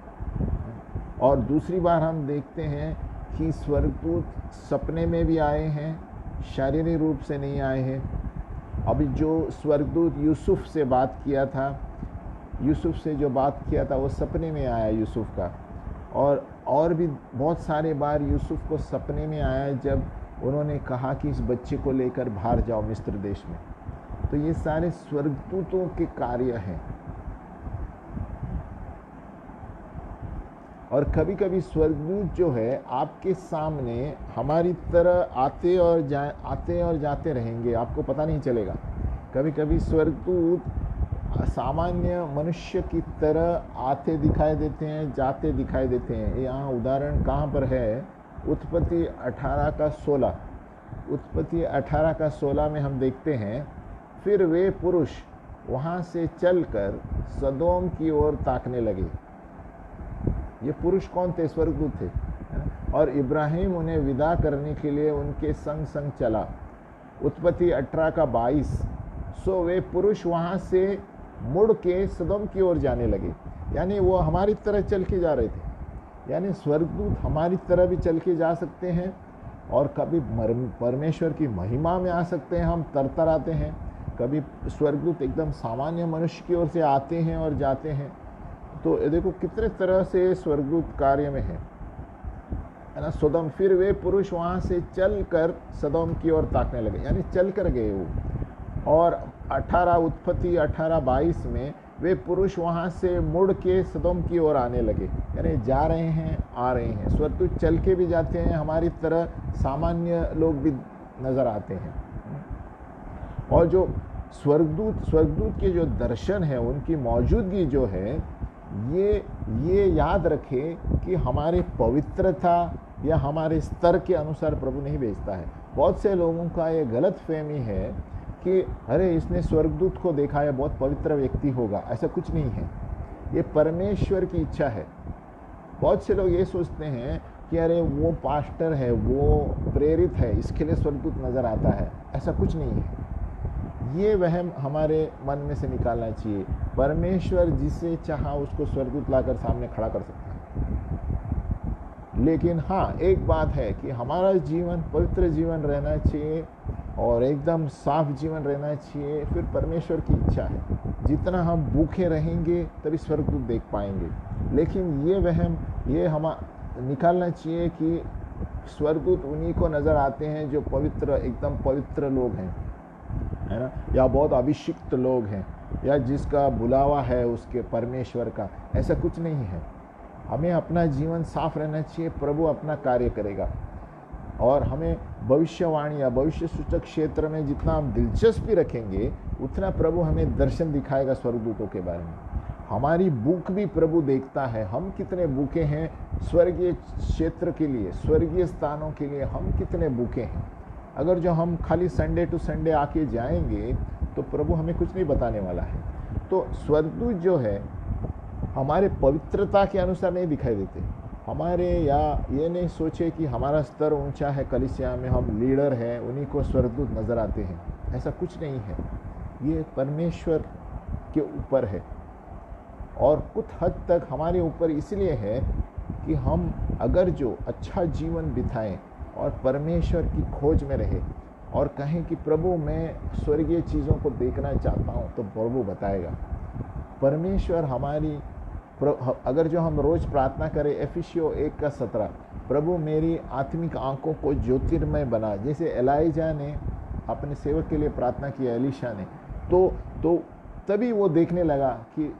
और दूसरी बार हम देखते हैं कि स्वर्गदूत सपने में भी आए हैं, शारीरिक रूप से नहीं आए हैं। अभी जो स्वर्गदूत यूसुफ से बात किया था, यूसुफ से जो बात किया था वो सपने में आया यूसुफ का। और भी बहुत सारे बार यूसुफ को सपने में आया जब उन्होंने कहा कि इस बच्चे को लेकर बाहर जाओ मिस्र देश में। तो ये सारे स्वर्गदूतों के कार्य हैं। और कभी कभी स्वर्गदूत जो है आपके सामने हमारी तरह आते और जाते रहेंगे, आपको पता नहीं चलेगा। कभी कभी स्वर्गदूत सामान्य मनुष्य की तरह आते दिखाई देते हैं, जाते दिखाई देते हैं। यहाँ उदाहरण कहाँ पर है? उत्पत्ति 18:16। उत्पत्ति 18:16 में हम देखते हैं, फिर वे पुरुष वहाँ से चलकर सदोम की ओर ताकने लगे। ये पुरुष कौन थे? स्वर्गदूत थे। और इब्राहिम उन्हें विदा करने के लिए उनके संग संग चला। उत्पत्ति 18:22। सो वे पुरुष वहाँ से मुड़ के सदोम की ओर जाने लगे। यानी वो हमारी तरह चल के जा रहे थे। यानी स्वर्गदूत हमारी तरह भी चल के जा सकते हैं, और कभी परमेश्वर की महिमा में आ सकते हैं, हम तरतराते हैं। कभी स्वर्गदूत एकदम सामान्य मनुष्य की ओर से आते हैं और जाते हैं। तो देखो कितने तरह से स्वर्गदूत कार्य में है ना। सदोम, फिर वे पुरुष वहाँ से चल कर सदोम की ओर ताकने लगे, यानी चल कर गए वो। और 18 उत्पत्ति 18:22 में वे पुरुष वहाँ से मुड़ के सदोम की ओर आने लगे, यानी जा रहे हैं, आ रहे हैं। स्वर्गदूत चल के भी जाते हैं, हमारी तरह सामान्य लोग भी नज़र आते हैं। और जो स्वर्गदूत के जो दर्शन है, उनकी मौजूदगी जो है, ये याद रखें कि हमारे पवित्रता या हमारे स्तर के अनुसार प्रभु नहीं भेजता है। बहुत से लोगों का ये गलत फहमी है कि अरे इसने स्वर्गदूत को देखा है, बहुत पवित्र व्यक्ति होगा। ऐसा कुछ नहीं है, ये परमेश्वर की इच्छा है। बहुत से लोग ये सोचते हैं कि अरे वो पास्टर है, वो प्रेरित है, इसके लिए स्वर्गदूत नज़र आता है। ऐसा कुछ नहीं है। ये वहम हमारे मन में से निकालना चाहिए। परमेश्वर जिसे चाहा उसको स्वर्गदूत लाकर सामने खड़ा कर सकता है। लेकिन हाँ, एक बात है कि हमारा जीवन पवित्र जीवन रहना चाहिए, और एकदम साफ जीवन रहना चाहिए, फिर परमेश्वर की इच्छा है जितना हम भूखे रहेंगे तभी स्वर्गदूत देख पाएंगे। लेकिन ये वहम ये हम निकालना चाहिए कि स्वर्गदूत उन्हीं को नज़र आते हैं जो पवित्र, एकदम पवित्र लोग हैं, है ना, या बहुत अभिषिक्त लोग हैं, या जिसका बुलावा है उसके परमेश्वर का। ऐसा कुछ नहीं है। हमें अपना जीवन साफ रहना चाहिए, प्रभु अपना कार्य करेगा। और हमें भविष्यवाणी या भविष्य सूचक क्षेत्र में जितना हम दिलचस्पी रखेंगे उतना प्रभु हमें दर्शन दिखाएगा स्वर्गदूतों के बारे में। हमारी भूख भी प्रभु देखता है, हम कितने भूखे हैं स्वर्गीय क्षेत्र के लिए, स्वर्गीय स्थानों के लिए हम कितने भूखे हैं। अगर जो हम खाली संडे टू संडे आके जाएंगे तो प्रभु हमें कुछ नहीं बताने वाला है। तो स्वर्गदूत जो है हमारे पवित्रता के अनुसार नहीं दिखाई देते हमारे, या ये नहीं सोचे कि हमारा स्तर ऊंचा है, कलीसिया में हम लीडर हैं, उन्हीं को स्वर्गदूत नज़र आते हैं। ऐसा कुछ नहीं है, ये परमेश्वर के ऊपर है। और कुछ हद तक हमारे ऊपर इसलिए है कि हम अगर जो अच्छा जीवन बिताएं और परमेश्वर की खोज में रहे और कहें कि प्रभु मैं स्वर्गीय चीज़ों को देखना चाहता हूँ, तो प्रभु बताएगा। परमेश्वर हमारी अगर जो हम रोज़ प्रार्थना करें, एफिसियों 1:17, प्रभु मेरी आत्मिक आंखों को ज्योतिर्मय बना, जैसे एलाइजा ने अपने सेवक के लिए प्रार्थना किया, एलीशा ने, तो तभी वो देखने लगा कि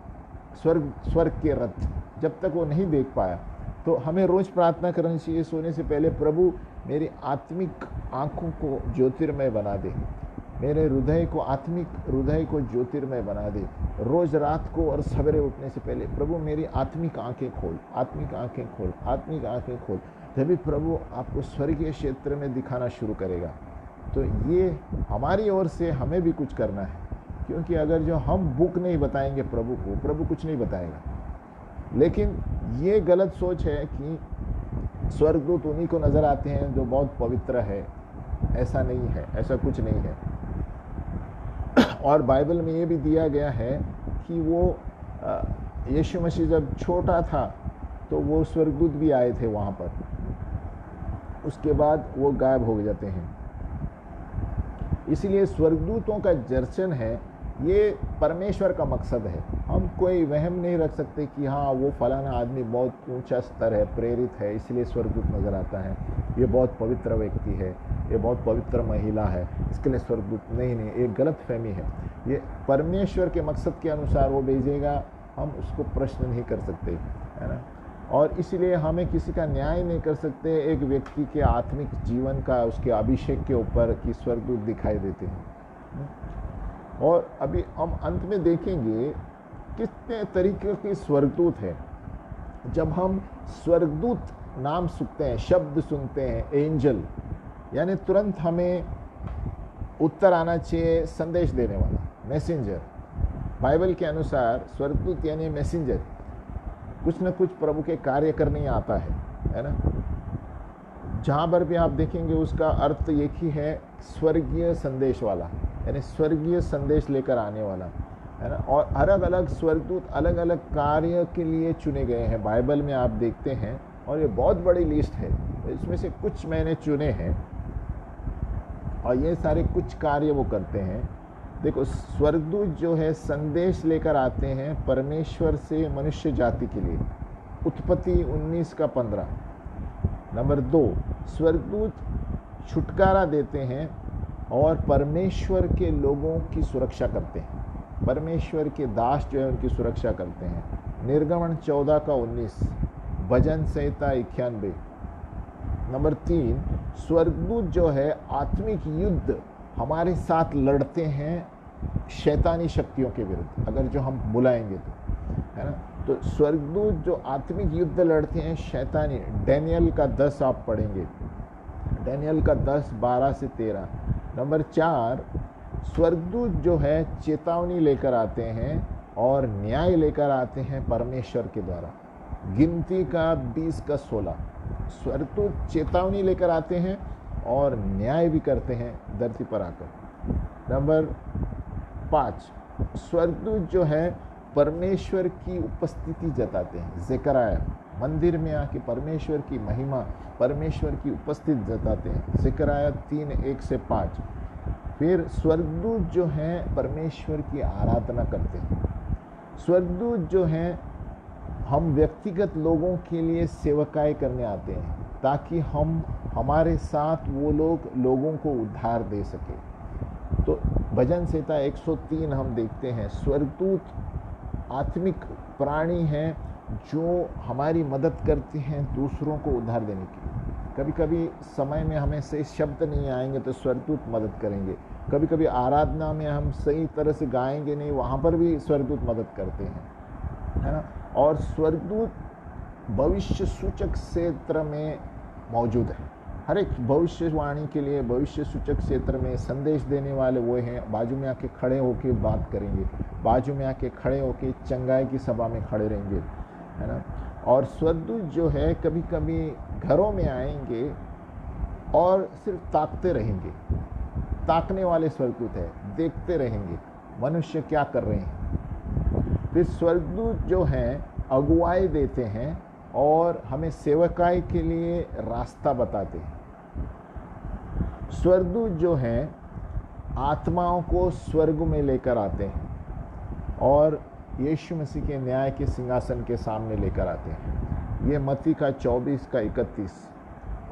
स्वर्ग के रथ, जब तक वो नहीं देख पाया। तो हमें रोज़ प्रार्थना करनी चाहिए सोने से पहले, प्रभु मेरी आत्मिक आंखों को ज्योतिर्मय बना दे, मेरे हृदय को, आत्मिक हृदय को ज्योतिर्मय बना दे। रोज़ रात को और सवेरे उठने से पहले प्रभु मेरी आत्मिक आंखें खोल, आत्मिक आंखें खोल, आत्मिक आंखें खोल। तभी प्रभु आपको स्वर्गीय क्षेत्र में दिखाना शुरू करेगा। तो ये हमारी ओर से हमें भी कुछ करना है, क्योंकि अगर जो हम भूख नहीं बताएंगे प्रभु को, प्रभु कुछ नहीं बताएगा। लेकिन ये गलत सोच है कि स्वर्गदूत उन्हीं को नज़र आते हैं जो बहुत पवित्र है। ऐसा नहीं है, ऐसा कुछ नहीं है। और बाइबल में ये भी दिया गया है कि वो यीशु मसीह जब छोटा था तो वो स्वर्गदूत भी आए थे वहाँ पर, उसके बाद वो गायब हो जाते हैं। इसलिए स्वर्गदूतों का दर्शन है, ये परमेश्वर का मकसद है। हम कोई वहम नहीं रख सकते कि हाँ वो फलाना आदमी बहुत ऊंचा स्तर है, प्रेरित है, इसलिए स्वर्गदूत नज़र आता है, ये बहुत पवित्र व्यक्ति है, ये बहुत पवित्र महिला है, इसके लिए स्वर्गदूत नहीं, ये गलत फहमी है। ये परमेश्वर के मकसद के अनुसार वो भेजेगा, हम उसको प्रश्न नहीं कर सकते, है ना। और इसलिए हमें किसी का न्याय नहीं कर सकते एक व्यक्ति के आत्मिक जीवन का, उसके अभिषेक के ऊपर कि स्वर्गदूत दिखाई देते हैं। और अभी हम अंत में देखेंगे कितने तरीके के स्वर्गदूत हैं। जब हम स्वर्गदूत नाम सुनते हैं, शब्द सुनते हैं, एंजल, यानी तुरंत हमें उत्तर आना चाहिए संदेश देने वाला, मैसेंजर। बाइबल के अनुसार स्वर्गदूत यानी मैसेंजर, कुछ न कुछ प्रभु के कार्य करने आता है ना। जहाँ पर भी आप देखेंगे उसका अर्थ एक ही है, स्वर्गीय संदेश वाला, यानी स्वर्गीय संदेश लेकर आने वाला, है ना। और अलग अलग स्वर्गदूत अलग अलग कार्य के लिए चुने गए हैं, बाइबल में आप देखते हैं। और ये बहुत बड़ी लिस्ट है, इसमें से कुछ मैंने चुने हैं और ये सारे कुछ कार्य वो करते हैं। देखो, स्वर्गदूत जो है संदेश लेकर आते हैं परमेश्वर से मनुष्य जाति के लिए, उत्पत्ति 19:15। नंबर 2, स्वर्गदूत छुटकारा देते हैं और परमेश्वर के लोगों की सुरक्षा करते हैं, परमेश्वर के दास जो है उनकी सुरक्षा करते हैं। निर्गमन 14:19, भजन संहिता 91। नंबर 3, स्वर्गदूत जो है आत्मिक युद्ध हमारे साथ लड़ते हैं शैतानी शक्तियों के विरुद्ध, अगर जो हम बुलाएंगे तो, है ना। तो स्वर्गदूत जो आत्मिक युद्ध लड़ते हैं शैतानी, डैनियल का 10 आप पढ़ेंगे, डैनियल का 10, 12 से 13। नंबर 4, स्वर्गदूत जो है चेतावनी लेकर आते हैं और न्याय लेकर आते हैं परमेश्वर के द्वारा, गिनती का 20:16। स्वर्गदूत चेतावनी लेकर आते हैं और न्याय भी करते हैं धरती पर आकर। नंबर 5, स्वर्गदूत जो है परमेश्वर की उपस्थिति जताते हैं, ज़करया मंदिर में आके परमेश्वर की महिमा, परमेश्वर की उपस्थिति जताते हैं, ज़करया 3:1 से 5। फिर स्वर्गदूत जो हैं परमेश्वर की आराधना करते हैं। स्वर्गदूत जो हैं हम व्यक्तिगत लोगों के लिए सेवकाई करने आते हैं ताकि हमारे साथ वो लोगों को उद्धार दे सके। तो भजन संहिता 103 हम देखते हैं, स्वर्गदूत आत्मिक प्राणी हैं जो हमारी मदद करते हैं दूसरों को उद्धार देने के लिए। कभी कभी समय में हमें सही शब्द नहीं आएंगे तो स्वर्गदूत मदद करेंगे। कभी कभी आराधना में हम सही तरह से गाएंगे नहीं, वहाँ पर भी स्वर्गदूत मदद करते हैं, है ना। और स्वर्गदूत भविष्य सूचक क्षेत्र में मौजूद है। हर एक भविष्यवाणी के लिए भविष्य सूचक क्षेत्र में संदेश देने वाले वो हैं। बाजू में आके खड़े होके बात करेंगे, बाजू में आके खड़े होके चंगाई की सभा में खड़े रहेंगे, है ना। और स्वर्गदूत जो है कभी कभी घरों में आएंगे और सिर्फ ताकते रहेंगे। ताकने वाले स्वर्गदूत है, देखते रहेंगे मनुष्य क्या कर रहे हैं। फिर स्वर्गदूत जो हैं अगुवाई देते हैं और हमें सेवकाई के लिए रास्ता बताते हैं। स्वर्गदूत जो हैं आत्माओं को स्वर्ग में लेकर आते हैं और यीशु मसीह के न्याय के सिंहासन के सामने लेकर आते हैं। ये मत्ती का 24 का 31।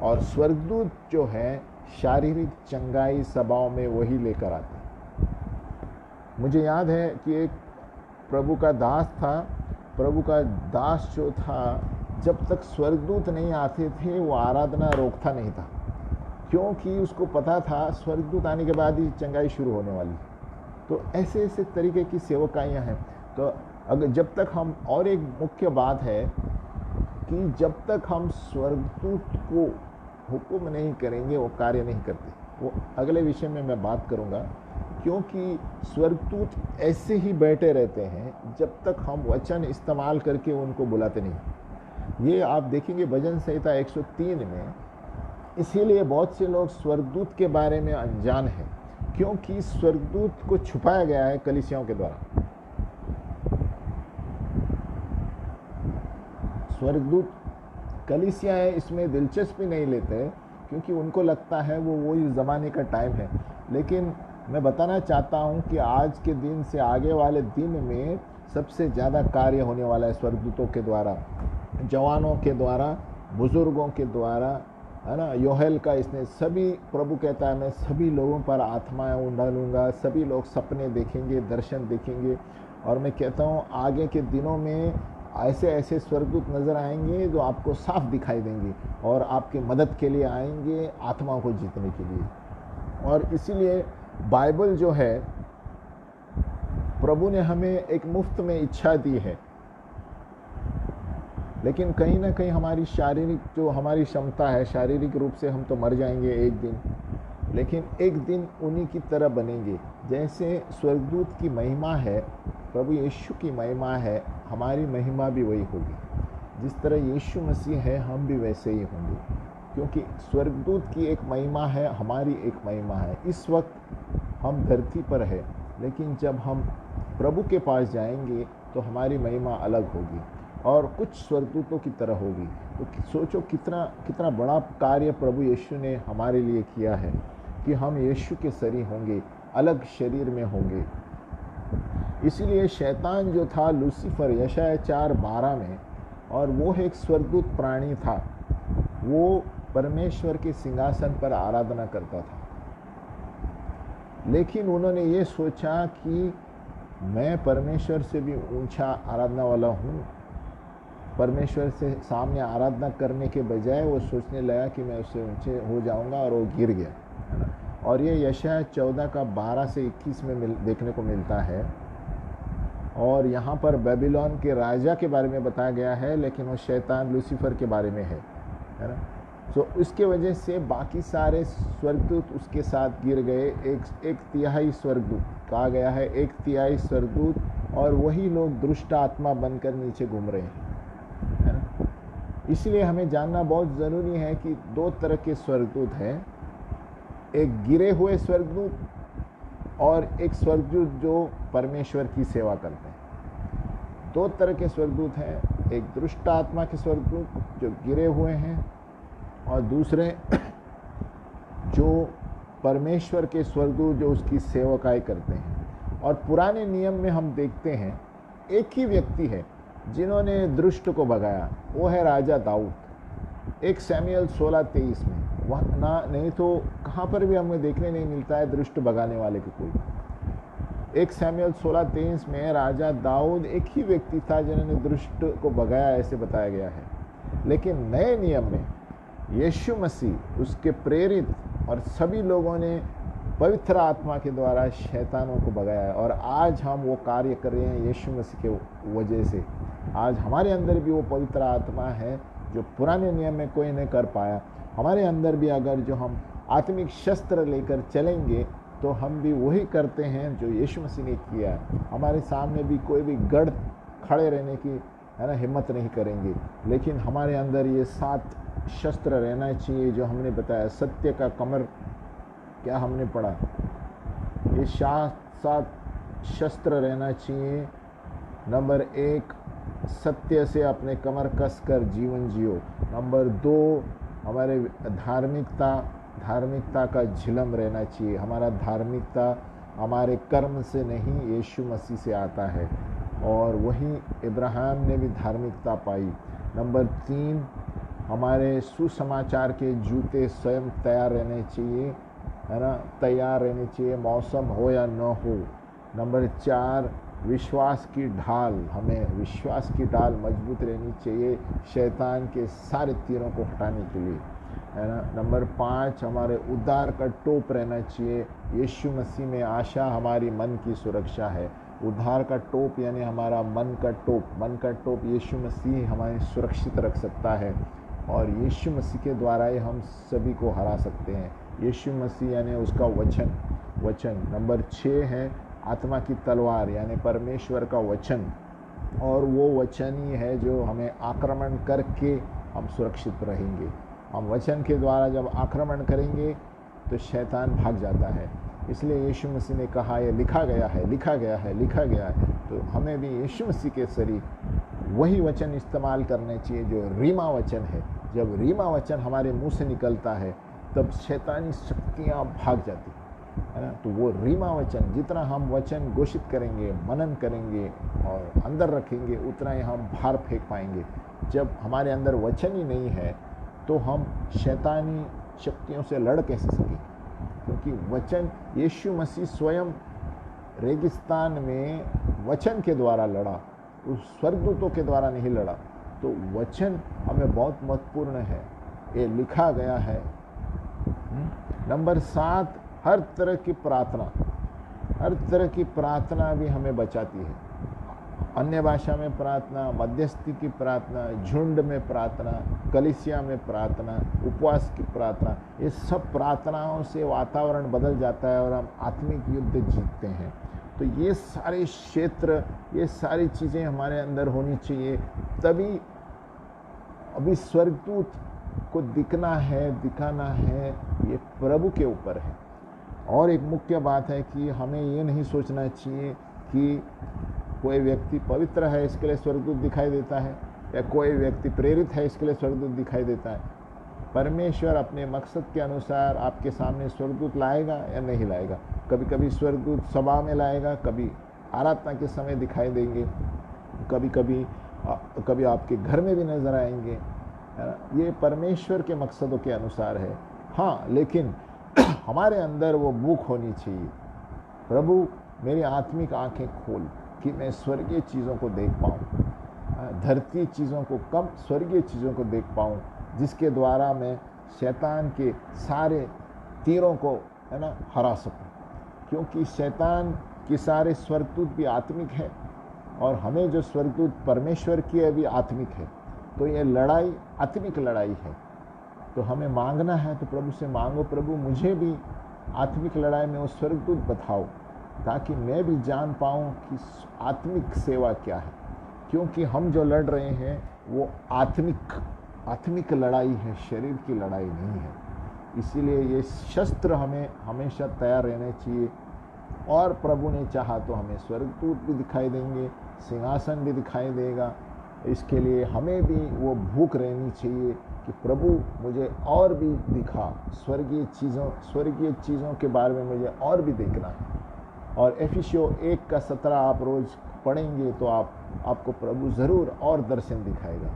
और स्वर्गदूत जो है शारीरिक चंगाई सभाओं में वही लेकर आते हैं। मुझे याद है कि एक प्रभु का दास था। प्रभु का दास जो था, जब तक स्वर्गदूत नहीं आते थे वो आराधना रोकता नहीं था, क्योंकि उसको पता था स्वर्गदूत आने के बाद ही चंगाई शुरू होने वाली। तो ऐसे ऐसे तरीके की सेवकाइयाँ हैं। तो अगर जब तक हम, और एक मुख्य बात है कि जब तक हम स्वर्गदूत को हुक्म नहीं करेंगे वो कार्य नहीं करते। वो अगले विषय में मैं बात करूंगा, क्योंकि स्वर्गदूत ऐसे ही बैठे रहते हैं जब तक हम वचन इस्तेमाल करके उनको बुलाते नहीं। ये आप देखेंगे भजन संहिता 103 में। इसीलिए बहुत से लोग स्वर्गदूत के बारे में अनजान हैं, क्योंकि स्वर्गदूत को छुपाया गया है कलीसियाओं के द्वारा। स्वर्गदूत कलीसियाएं इसमें दिलचस्पी नहीं लेते, क्योंकि उनको लगता है वो वही ज़माने का टाइम है। लेकिन मैं बताना चाहता हूँ कि आज के दिन से आगे वाले दिन में सबसे ज़्यादा कार्य होने वाला है स्वर्गदूतों के द्वारा, जवानों के द्वारा, बुज़ुर्गों के द्वारा, है ना। योहेल का इसने सभी, प्रभु कहता है मैं सभी लोगों पर आत्माएं डालूंगा, सभी लोग सपने देखेंगे, दर्शन देखेंगे। और मैं कहता हूँ आगे के दिनों में ऐसे ऐसे स्वर्गदूत नज़र आएंगे जो आपको साफ दिखाई देंगे और आपकी मदद के लिए आएंगे, आत्माओं को जीतने के लिए। और इसीलिए बाइबल जो है, प्रभु ने हमें एक मुफ्त में इच्छा दी है, लेकिन कहीं ना कहीं हमारी शारीरिक जो हमारी क्षमता है, शारीरिक रूप से हम तो मर जाएंगे एक दिन, लेकिन एक दिन उन्हीं की तरह बनेंगे। जैसे स्वर्गदूत की महिमा है, प्रभु यीशु की महिमा है, हमारी महिमा भी वही होगी। जिस तरह यीशु मसीह है हम भी वैसे ही होंगे, क्योंकि स्वर्गदूत की एक महिमा है, हमारी एक महिमा है। इस वक्त हम धरती पर है, लेकिन जब हम प्रभु के पास जाएंगे तो हमारी महिमा अलग होगी और कुछ स्वर्गदूतों की तरह होगी। तो सोचो कितना बड़ा कार्य प्रभु यीशु ने हमारे लिए किया है कि हम यीशु के शरीर होंगे, अलग शरीर में होंगे। इसीलिए शैतान जो था लूसीफर, यशायाह 4:12 में, और वो एक स्वर्गदूत प्राणी था, वो परमेश्वर के सिंहासन पर आराधना करता था। लेकिन उन्होंने ये सोचा कि मैं परमेश्वर से भी ऊंचा आराधना वाला हूँ। परमेश्वर से सामने आराधना करने के बजाय वो सोचने लगा कि मैं उससे ऊंचे हो जाऊंगा, और वो गिर गया, है ना। और ये यशायाह 14 का 12 से 21 में देखने को मिलता है। और यहाँ पर बेबीलोन के राजा के बारे में बताया गया है, लेकिन वो शैतान लूसीफर के बारे में है ना। तो इसके वजह से बाकी सारे स्वर्गदूत उसके साथ गिर गए। एक तिहाई स्वर्गदूत कहा गया है, 1/3 स्वर्गदूत, और वही लोग दुष्ट आत्मा बनकर नीचे घूम रहे हैं, है ना। इसलिए हमें जानना बहुत ज़रूरी है कि 2 तरह के स्वर्गदूत हैं, एक गिरे हुए स्वर्गदूत और एक स्वर्गदूत जो परमेश्वर की सेवा करते हैं। 2 तरह के स्वर्गदूत हैं, एक दुष्ट आत्मा के स्वर्गदूत जो गिरे हुए हैं, और दूसरे जो परमेश्वर के स्वर्गदूत जो उसकी सेवकाई करते हैं। और पुराने नियम में हम देखते हैं एक ही व्यक्ति है जिन्होंने दुष्ट को भगाया, वो है राजा दाऊद। 1 शमूएल 16:23 में वह ना नहीं तो कहाँ पर भी हमें देखने नहीं मिलता है दुष्ट भगाने वाले की कोई। 1 शमूएल 16:23 में राजा दाऊद एक ही व्यक्ति था जिन्होंने दुष्ट को भगाया, ऐसे बताया गया है। लेकिन नए नियम में यीशु मसीह, उसके प्रेरित और सभी लोगों ने पवित्र आत्मा के द्वारा शैतानों को भगाया है। और आज हम वो कार्य कर रहे हैं यीशु मसीह के वजह से। आज हमारे अंदर भी वो पवित्र आत्मा है जो पुराने नियम में कोई नहीं कर पाया। हमारे अंदर भी अगर जो हम आत्मिक शस्त्र लेकर चलेंगे तो हम भी वही करते हैं जो यीशु मसीह ने किया। हमारे सामने भी कोई भी गढ़ खड़े रहने की हिम्मत नहीं करेंगे। लेकिन हमारे अंदर ये 7 शस्त्र रहना चाहिए जो हमने बताया। सत्य का कमर, क्या हमने पढ़ा, ये 7 शस्त्र रहना चाहिए। नंबर 1, सत्य से अपने कमर कस कर जीवन जियो। नंबर 2, हमारे धार्मिकता का झिलम रहना चाहिए। हमारा धार्मिकता हमारे कर्म से नहीं, यीशु मसीह से आता है, और वही इब्राहिम ने भी धार्मिकता पाई। नंबर 3, हमारे सुसमाचार के जूते स्वयं तैयार रहने चाहिए, है ना, तैयार रहने चाहिए, मौसम हो या न हो। नंबर 4, विश्वास की ढाल, हमें विश्वास की ढाल मजबूत रहनी चाहिए शैतान के सारे तीरों को हटाने के लिए, है ना। नंबर 5, हमारे उद्धार का टोप रहना चाहिए। यीशु मसीह में आशा हमारी मन की सुरक्षा है। उद्धार का टोप यानी हमारा मन का टोप यीशु मसीह हमारे सुरक्षित रख सकता है, और यीशु मसीह के द्वारा ही हम सभी को हरा सकते हैं। यीशु मसीह यानी उसका वचन। नंबर 6 है आत्मा की तलवार यानी परमेश्वर का वचन, और वो वचन ही है जो हमें आक्रमण करके हम सुरक्षित रहेंगे। हम वचन के द्वारा जब आक्रमण करेंगे तो शैतान भाग जाता है। इसलिए यीशु मसीह ने कहा, ये लिखा गया है। तो हमें भी यीशु मसीह के शरीर वही वचन इस्तेमाल करने चाहिए जो रीमा वचन है। जब रीमा वचन हमारे मुंह से निकलता है तब शैतानी शक्तियाँ भाग जाती है ना। तो वो रीमा वचन, जितना हम वचन घोषित करेंगे, मनन करेंगे और अंदर रखेंगे, उतना ही हम बाहर फेंक पाएंगे। जब हमारे अंदर वचन ही नहीं है तो हम शैतानी शक्तियों से लड़ कैसे सकेंगे? क्योंकि वचन, यीशु मसीह स्वयं रेगिस्तान में वचन के द्वारा लड़ा, उस स्वर्गदूतों के द्वारा नहीं लड़ा। तो वचन हमें बहुत महत्वपूर्ण है, ये लिखा गया है। नंबर 7, हर तरह की प्रार्थना भी हमें बचाती है। अन्य भाषा में प्रार्थना, मध्यस्थी की प्रार्थना, झुंड में प्रार्थना, कलीसिया में प्रार्थना, उपवास की प्रार्थना, ये सब प्रार्थनाओं से वातावरण बदल जाता है और हम आत्मिक युद्ध जीतते हैं। तो ये सारे क्षेत्र, ये सारी चीज़ें हमारे अंदर होनी चाहिए, तभी अभी स्वर्गदूत को दिखाना है, ये प्रभु के ऊपर है। और एक मुख्य बात है कि हमें ये नहीं सोचना चाहिए कि कोई व्यक्ति पवित्र है इसके लिए स्वर्गदूत दिखाई देता है, या कोई व्यक्ति प्रेरित है इसके लिए स्वर्गदूत दिखाई देता है। परमेश्वर अपने मकसद के अनुसार आपके सामने स्वर्गदूत लाएगा या नहीं लाएगा। कभी कभी स्वर्गदूत सभा में लाएगा, कभी आराधना के समय दिखाई देंगे, कभी आपके घर में भी नजर आएंगे, है ना। ये परमेश्वर के मकसदों के अनुसार है। हाँ, लेकिन हमारे अंदर वो भूख होनी चाहिए, प्रभु मेरी आत्मिक आंखें खोल कि मैं स्वर्गीय चीज़ों को देख पाऊँ, धरती चीज़ों को कम, स्वर्गीय चीज़ों को देख पाऊँ, जिसके द्वारा मैं शैतान के सारे तीरों को, है ना, हरा सकूँ। क्योंकि शैतान के सारे स्वर्गदूत भी आत्मिक है और हमें जो स्वर्गदूत परमेश्वर की है भी आत्मिक है। तो ये लड़ाई आत्मिक लड़ाई है। तो हमें मांगना है तो प्रभु से मांगो, प्रभु मुझे भी आत्मिक लड़ाई में वो स्वर्गदूत बताओ, ताकि मैं भी जान पाऊँ कि आत्मिक सेवा क्या है। क्योंकि हम जो लड़ रहे हैं वो आत्मिक लड़ाई है, शरीर की लड़ाई नहीं है। इसीलिए ये शस्त्र हमें हमेशा तैयार रहने चाहिए। और प्रभु ने चाहा तो हमें स्वर्गदूत भी दिखाई देंगे, सिंहासन भी दिखाई देगा। इसके लिए हमें भी वो भूख रहनी चाहिए कि प्रभु मुझे और भी दिखा, स्वर्गीय चीज़ों के बारे में मुझे और भी देखना है। और एफिसियों 1:17 आप रोज़ पढ़ेंगे तो आपको प्रभु ज़रूर और दर्शन दिखाएगा,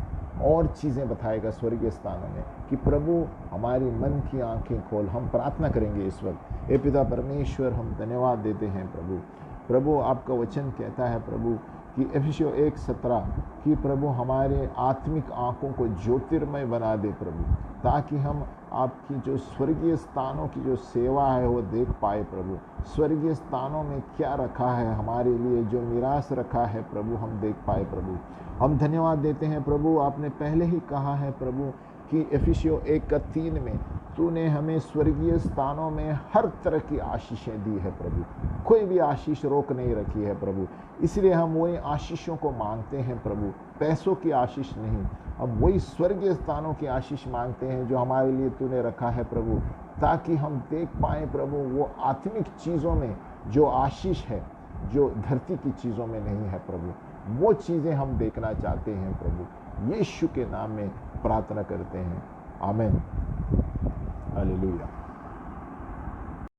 और चीज़ें बताएगा स्वर्गीय स्थानों में, कि प्रभु हमारी मन की आंखें खोल। हम प्रार्थना करेंगे इस वक्त। हे पिता परमेश्वर, हम धन्यवाद देते हैं प्रभु आपका वचन कहता है प्रभु कि एफिसियों 1:17 कि प्रभु हमारे आत्मिक आंखों को ज्योतिर्मय बना दे प्रभु, ताकि हम आपकी जो स्वर्गीय स्थानों की जो सेवा है वो देख पाए प्रभु। स्वर्गीय स्थानों में क्या रखा है हमारे लिए, जो मिरास रखा है प्रभु, हम देख पाए प्रभु। हम धन्यवाद देते हैं प्रभु। आपने पहले ही कहा है प्रभु कि एफिसियों 1:3 में तूने हमें स्वर्गीय स्थानों में हर तरह की आशीषें दी है प्रभु, कोई भी आशीष रोक नहीं रखी है प्रभु। इसलिए हम वही आशीषों को मांगते हैं प्रभु, पैसों की आशीष नहीं, हम वही स्वर्गीय स्थानों की आशीष मांगते हैं जो हमारे लिए तूने रखा है प्रभु, ताकि हम देख पाएँ प्रभु वो आत्मिक चीज़ों में जो आशीष है, जो धरती की चीज़ों में नहीं है प्रभु, वो चीज़ें हम देखना चाहते हैं प्रभु। यीशु के नाम में प्रार्थना करते हैं, आमीन, हालेलुया।